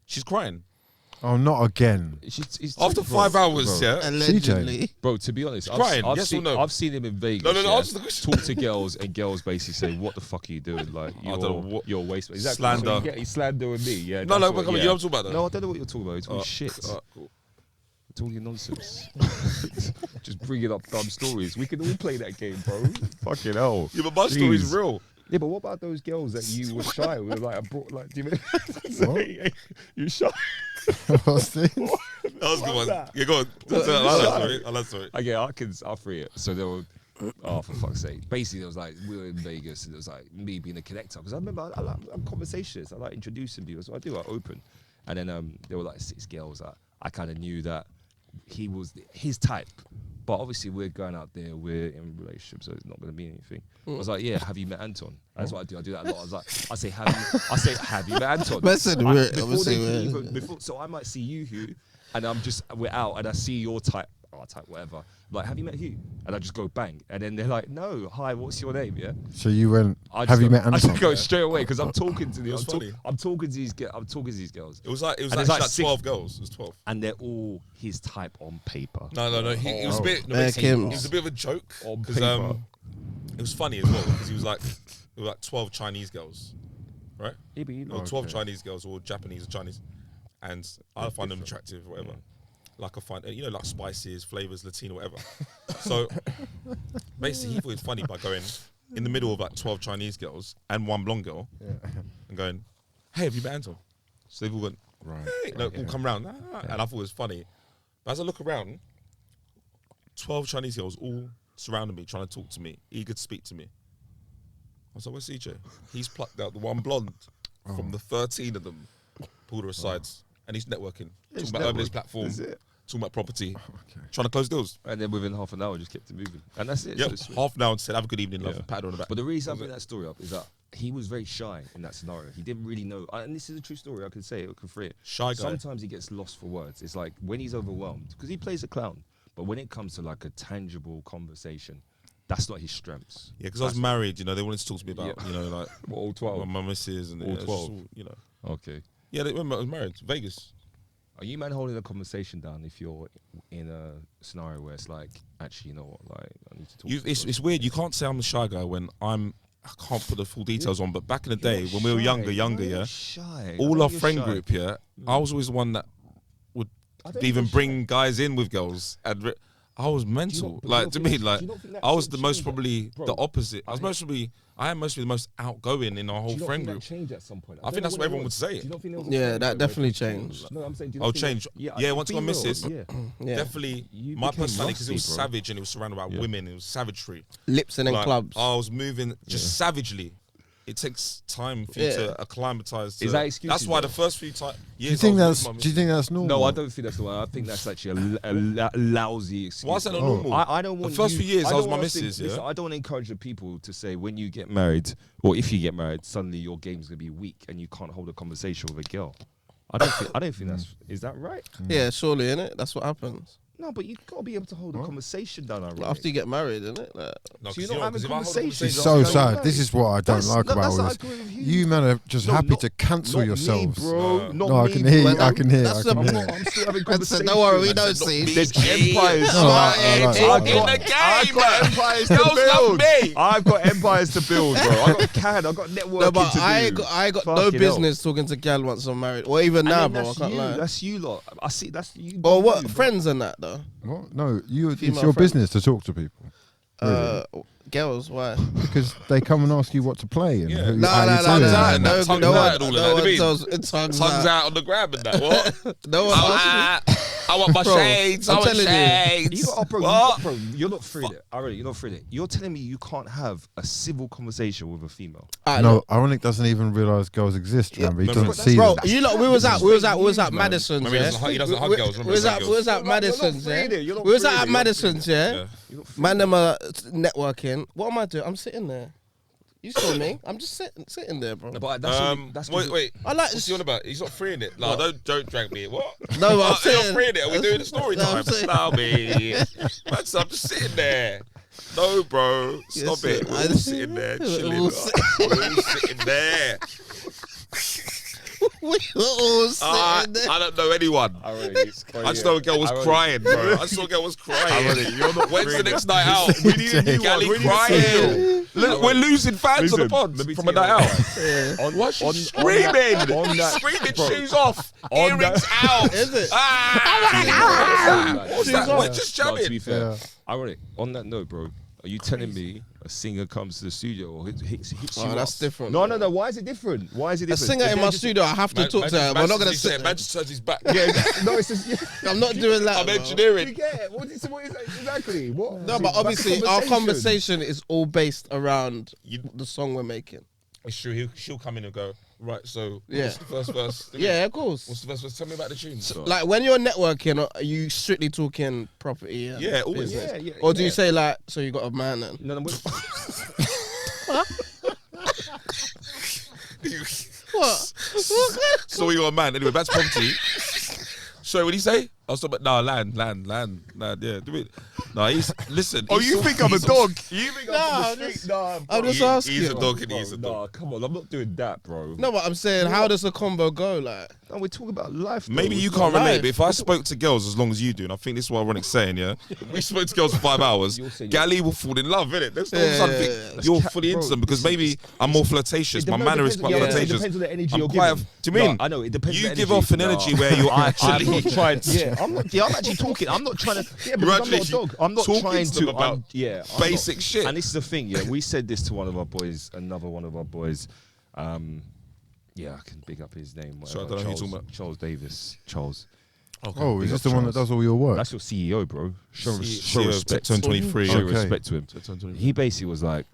she's crying. Oh, not again. it's After bro, 5 hours, bro. yeah. Allegedly. Bro, to be honest, Crying, yes or seen, no? I've seen him in Vegas. No, yeah, answer the question. talk to girls and girls basically say, "What the fuck are you doing? Like I don't know what- you're waste." Exactly. Slander. So you get, he's slandering me. Yeah. No, that's but what- come on, yeah. you know what I'm talking about though. No, I don't know what you're talking about. You're talking shit. Cool. Talking nonsense. Just bringing up dumb stories. We can all play that game, bro. Fucking hell. Yeah, but my story's Jeez. real. Yeah, but what about those girls that you were shy with? Like, I brought, like, do you mean? You shy? What's this? That was a good one. that? Yeah, go on. I like that story. Okay, I'll free it. So they were, oh, for fuck's sake. Basically, it was like, we were in Vegas and it was like me being a connector. Because I remember I'm conversationalist. I like introducing people. So I do, I open. And then there were like 6 girls that I kind of knew that he was his type. But obviously, we're going out there, we're in a relationship, so it's not going to be anything. I was like, yeah, have you met Anton? That's what I do. I do that a lot. I was like, I say, have you met Anton? Listen, I- we're- before obviously they can we're- even- before, so I might see you, Hugh, and we're out, and I see your type, our type, whatever. Like, have you met Hugh? And I just go bang, and then they're like, no, hi, what's your name? Yeah. So you went. I Have just you go- met I Anton? just go straight away because I'm talking to them. was funny. I'm talking to these. I'm talking to these girls, It was like And actually there's like like 6 12 girls. It was 12. and they're all his type on paper. No. It was a bit. No, Bear it Kims. was a bit of a joke On because paper. it was funny as well because he was like, there were like 12 Chinese girls, right? Yeah, but you know, Or 12 Chinese girls, or Japanese or Chinese, and I find them attractive, whatever. Like I find, like spices, flavors, Latino, whatever. So basically, he thought it was funny by going in the middle of like 12 Chinese girls and 1 blonde girl, and going, "Hey, have you met Anton?" So they've all gone, Right. "Hey," all come round, and I thought it was funny. But as I look around, 12 Chinese girls all surrounded me, trying to talk to me, eager to speak to me. I was like, "Where's CJ?" He's plucked out the 1 blonde from the 13 of them, pulled her aside, and he's networking, talking about Urban's platform, talking about property, Okay. trying to close deals. And then within half an hour, just kept it moving, and that's it. Yep, So it's sweet. half an hour and said, "Have a good evening, love." Yeah. Pat her on the back. But the reason I That bring was that story up is that he was very shy in that scenario. He didn't really know, and this is a true story. I can say it, I can free it. Shy guy. Sometimes he gets lost for words. It's like when he's overwhelmed, because he plays a clown. But when it comes to like a tangible conversation, that's not his strengths. Yeah, because I was married, you know, they wanted to talk to me about, Yeah. you know, like All 12. my missus and All it was just 12. all, you know. Okay. Yeah, they remember I was married, Vegas. Are you man holding a conversation down if you're in a scenario where it's like, actually, you know what, like I need to talk. to this It's weird. You can't say I'm the shy guy when I can't put the full details on. But back in the day, when we were younger, yeah, Shy. all our friend group, yeah, I was always the one that would I don't even think bring guys in with girls. And I was mental. Like to me, like I was the most probably the opposite. I am mostly the most outgoing in our whole friend group. Changed at some point. I think that's what everyone would say. Yeah, that definitely changed. No, I'm saying. I'll change. Yeah, once I got missus, Yeah. Yeah. definitely You my became personality because it was rusty, bro. savage and it was surrounded by women. It was savagery. Lipson and Like, clubs. I was moving just savagely. It takes time for you to acclimatize. To, Is that excuses, That's why though? the first few Do you years. think I was that's? with my Do you think that's normal? No, I don't think that's the one. I think that's actually a lousy excuse. Why is that not Oh. normal? I don't want the first you- few years I don't was my want us to- missus. listen, Yeah. I don't want to encourage the people to say when you get married or if you get married, suddenly your game's gonna be weak and you can't hold a conversation with a girl. I don't think that's. Is that right? Yeah, surely, innit? That's what happens. No, but you gotta be able to hold a conversation down. Like, after you get married, innit? Like, No, So you 'cause don't have a 'cause if I hold conversation. It's I'll so go, sad. This is what I don't That's- like no, about that's all what this. I agree with you. You men are just No, happy not- to cancel Not yourselves. me, bro. No. Not No, I me, can hear you. bro. I can hear. That's I the- can I'm, hear. not, I'm still having I conversations. said, don't worry, we That's know, not see. me. There's G. empires. No, I like Talk that. in the game. I've got empires to Girls love build. me. I've got empires to build, bro. I got CAD. I got networking No, but to do. I got no Fucking hell. business talking to gal once I'm married, or even And now, then bro. I that's can't you. lie. That's you lot. I see. That's you. Or you, what? bro. Friends and that though. What? No, it's Female your friends. business to talk to people Girls, why? because they come and ask you what to play and Yeah. who, No, how no, you no, doing. tongues out no, and no, that, tongues no out one, and all no that, one do you tells tongues Tongues out. out on the grab and that. What? No one asks I want my Bro, shades. I I'm want telling you. shades. You got, bro, What? you're not free it. Already, you're not free it. You're telling me you can't have a civil conversation with a female. Alright, No, look. Ironic doesn't even realise girls exist. Yeah. Remember, he No, doesn't but see Bro, them. you lot, we was at man. Madison's, Remember, yeah. he doesn't hug girls. We was at You're not Madison's, free yeah. there, you're not We was free at there, you're not Madison's, yeah. Yeah. You're not free Man, them are networking. What am I doing? I'm sitting there. You saw me. I'm just sitting there, bro. No, but that's Wait. I like. What's he on about? He's not freeing it. No, don't drag me. What? No, but I'm You're saying. not freeing it. Are we doing the story No, I'm time? saying- Allow me. Man, so I'm just sitting there. No, bro. Stop Yes, it. sir. We're all sitting there We're chilling. all We're all sitting there. We were all sitting there. I don't know anyone. I just know a girl was crying, bro. I just saw a girl was crying. When's the next night out? We need a new one. Gally We need a crying. Look, we're losing fans on the Listen, pod let me from tell a you night what, out. On, What? on, Screaming! on that, Screaming, bro. shoes off, On earrings that- out. Is it? Ah! What's Shoes that? off. We're just No, to be jamming. fair, Yeah. ironic. On that note, bro, are you telling me a singer comes to the studio or hits Oh, you that's up? different. No. Why is it different? Why is it A different? singer If in they're my just- studio, I have to talk to her. We're not gonna sit. Man just turns his back. Yeah, no, it's just. I'm not doing that. I'm bro. You engineering. get it? What is exactly? What? No, but That's a obviously our conversation is all based around the song we're making. It's true. She'll come in and go, right, so Yeah. what's the first verse? Yeah, of course. What's the first verse? Tell me about the tune. Like when you're networking, are you strictly talking property? And Yeah, always. business? Yeah, Or do you say like, so you got a man then? No, What? So we got a man. Anyway, back to property. So what do you say? I was talking about land. Yeah, do it. No, listen. Oh, he's you so- think I'm a he's dog? so- You think No, I'm I'm from the just- street? Nah, I'm bro. just asking. He's a dog and he's a Nah, dog. come on, I'm not doing that, bro. No, but I'm saying, how does the combo go? Like, No, we're talking about life. Bro. Maybe you It's can't not relate, life. but if I spoke to girls as long as you do, and I think this is what Ironic's saying, yeah, we spoke to girls for 5 hours, You'll say Gally will fall in love, innit? There's all of a sudden Yeah, think yeah. you're Let's fully bro, into them because listen, maybe I'm more flirtatious. My manner is quite It flirtatious. depends on the energy I'm you're quite. giving. Do you mean? No, I know it depends. You on the give energy. off an energy where you're I'm actually. not trying. Yeah, I'm not. Yeah, I'm actually talking. I'm not trying to. Yeah, because I'm not a actually dog. I'm not talking trying to them to. about I'm basic not. shit. And this is the thing. Yeah, we said this to one of our boys. Another one of our boys. Yeah, I can big up his name. Sorry, I whatever, don't know who you're Charles, talking about. Charles Davis. Charles. Oh, Big is this up the one that Charles. does all your work? That's your CEO, bro. Show CEO of respect. Tech 23. Show Okay. respect to him. He basically was like,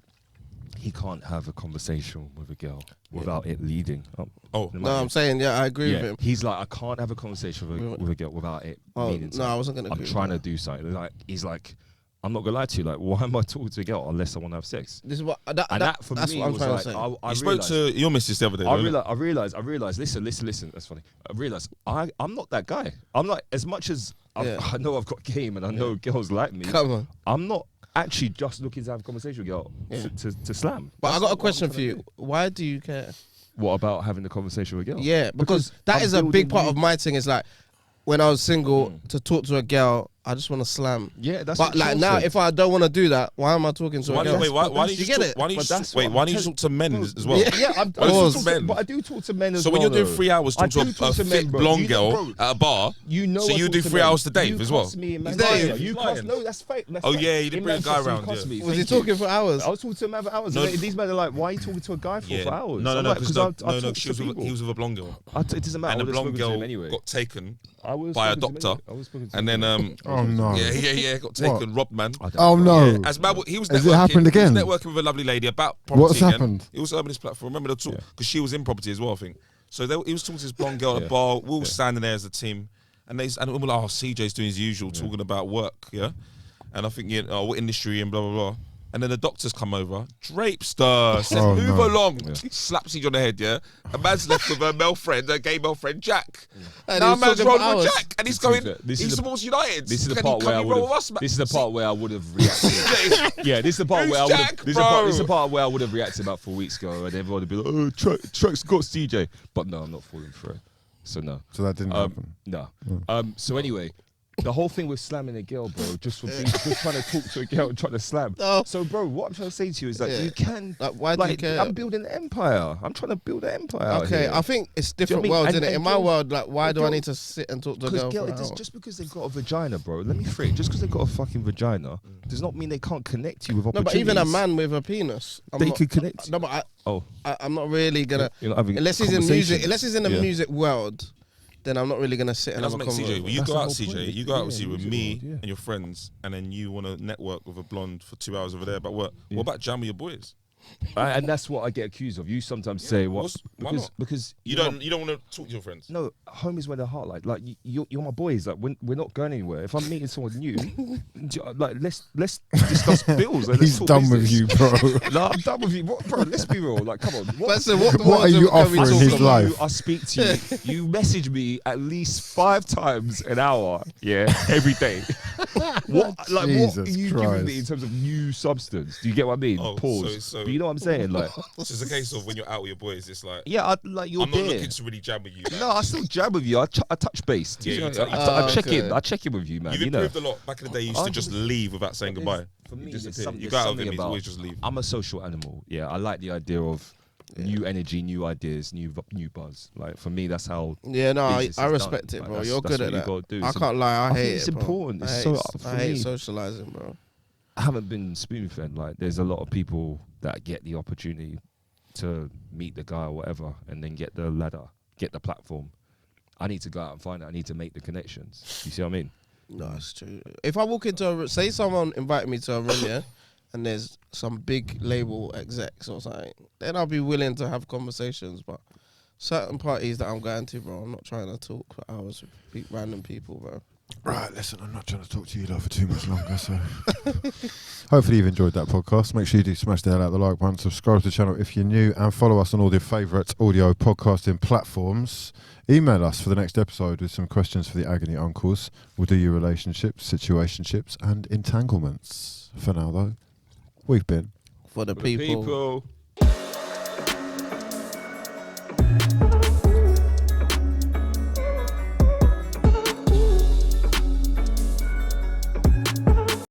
he can't have a conversation with a girl without it leading up. Oh, No, I'm saying, yeah, I agree with him. He's like, I can't have a conversation with a girl without it meaning No, I wasn't going to I'm trying to do something. Like, he's like, I'm not gonna lie to you. Like, why am I talking to a girl unless I want to have sex? This is what That for that's me what I'm was trying like, to say. I you spoke to your missus the other day. I realized. Listen. That's funny. I realized I'm not that guy. I'm like, as much as I know I've got game and I know girls like me. Come on. I'm not actually just looking to have a conversation with a girl to slam. But That's I got a not what question I'm for trying you. to do. Why do you care? What about having a conversation with a girl? Yeah, because that I'm is a big building part you- of my thing. Is like when I was single to talk to a girl, I just want to slam. Yeah, that's But what like Sean now, said. if I don't want to do that, why am I talking to Why a do girl? you, why do you you get talk, it? Why do you But that's wait? what Why I'm do you telling- talk to men as well? Yeah, Why do you talk to men? but I do talk to men as So well. when you're doing though. 3 hours I talking do to a talk to men, fit bro. blonde You girl know, bro, at a bar, You know, So I you talk do to 3 men. hours to Dave You as well? cuss Me in He's Manchester. lying. You He's cuss. lying. No, that's fake. That's Oh, fake. yeah, you did In bring a guy Manchester, you around, cuss yeah. me. Was he Thank you. talking for hours? I was talking to him for hours. No. And these men are like, "Why are you talking to a guy for hours?" No, I'm no, like, because I no, talk to she was people. he was with a blonde girl, It doesn't matter. and I the would've blonde spoken to him girl anyway. got taken I would've by a spoken to him doctor, anyway. I would've spoken to and him then anyway. Oh no. yeah, got taken, robbed, man. I don't Oh know. no. Yeah, as man, he was Has networking. it happened again? He was networking with a lovely lady about property. What's again. happened? He was on this platform. Remember the talk Yeah. because she was in property as well. I think so. He was talking to this blonde girl at a bar. We were all standing there as a team, and we were like, "Oh, CJ's doing his usual, talking about work, yeah." And I think, what industry and blah blah blah. And then the doctors come over, Drapester, says, Oh, "Move no. along," slaps CJ on the head, yeah. A man's left with her gay male friend Jack. And Now he was man's talking for rolling with hours. Jack, and he's To be going. fair, this He is the- supports United. This is the Can part you where I come roll would with us, have. man? This is the part where I would have reacted. Yeah, this is the part Who's where I would Jack, have. This bro? is the part where I would have reacted about 4 weeks ago, and everyone would be like, "Oh, Truck's got CJ," but no, I'm not falling for it. So no. So that didn't happen. No. So anyway, the whole thing with slamming a girl, bro, just trying to talk to a girl and trying to slam. No. So, bro, what I'm trying to say to you is that Yeah. you can. Like, why do you care? I'm building an empire. I'm trying to build an empire. out Okay, here. I think it's Do you different know what I worlds, mean? innit? And In my girls- world, like, why do I girls- need to sit and talk to a Because girl for girl, an it is hour? just because they've got a vagina, bro. Let me free. Just because they've got a fucking vagina does not mean they can't connect you with No, opportunities. but even a man with a penis, They could connect. No, but Oh, I'm not really gonna. you're not having Unless he's in music, conversations. unless he's in the Yeah. music world, then I'm not really gonna sit It and have a doesn't make CJ. conversation. When you That's go the out, whole CJ, point. you go out Yeah, with music me world, yeah. and your friends, and then you want to network with a blonde for 2 hours over there. But what? Yeah. What about jam with your boys? And that's what I get accused of. You sometimes say what? Why Because not? because You know- don't want to talk to your friends. No, home is where the heart lies. Like you're my boys. Like when we're not going anywhere. If I'm meeting someone new, like let's discuss bills. And let's He's talk done with business. you, bro. No, I'm done with you, bro. Let's be real. Like, come on. But so what What are you words can we offering talk his about? life? I speak to you. You message me at least 5 times an hour. Yeah, every day. What are Jesus you giving Christ. me in terms of new substance? Do you get what I mean? Oh, Pause. so- But you know what I'm saying? Like, So it's a case of when you're out with your boys, it's like yeah, you're I'm not there. looking to really jam with you. man. No, I still jam with you. I touch base. Yeah, you know, touch- I check okay. in. I check in with you, man. You've you know. improved a lot. Back in the day, you used to just leave without saying goodbye. For me, You there's disappear. some- You there's go out with something him, he's about- always just leave. I'm a social animal. Yeah, I like the idea of new energy, new ideas, new buzz. Like for me, that's how. Yeah, no, business I is respect done. it, Like, bro. that's- You're that's good what at you that. gotta do. I So can't lie, I think hate it's it, bro. important. It's I so hate, for I hate me. socializing, bro. I haven't been spoon fed. Like there's a lot of people that get the opportunity to meet the guy or whatever, and then get the ladder, get the platform. I need to go out and find it. I need to make the connections. You see what I mean? No, it's true. If I walk into a room, say someone invited me to a room, yeah, and there's some big label execs or something, then I'll be willing to have conversations. But certain parties that I'm going to, bro, I'm not trying to talk for hours with random people, bro. Right, listen, I'm not trying to talk to you lot for too much longer, so hopefully you've enjoyed that podcast. Make sure you do smash the hell out of the like button, subscribe to the channel if you're new, and follow us on all your favourite audio podcasting platforms. Email us for the next episode with some questions for the Agony Uncles. We'll do your relationships, situationships, and entanglements. For now, though, we've been For the people. People.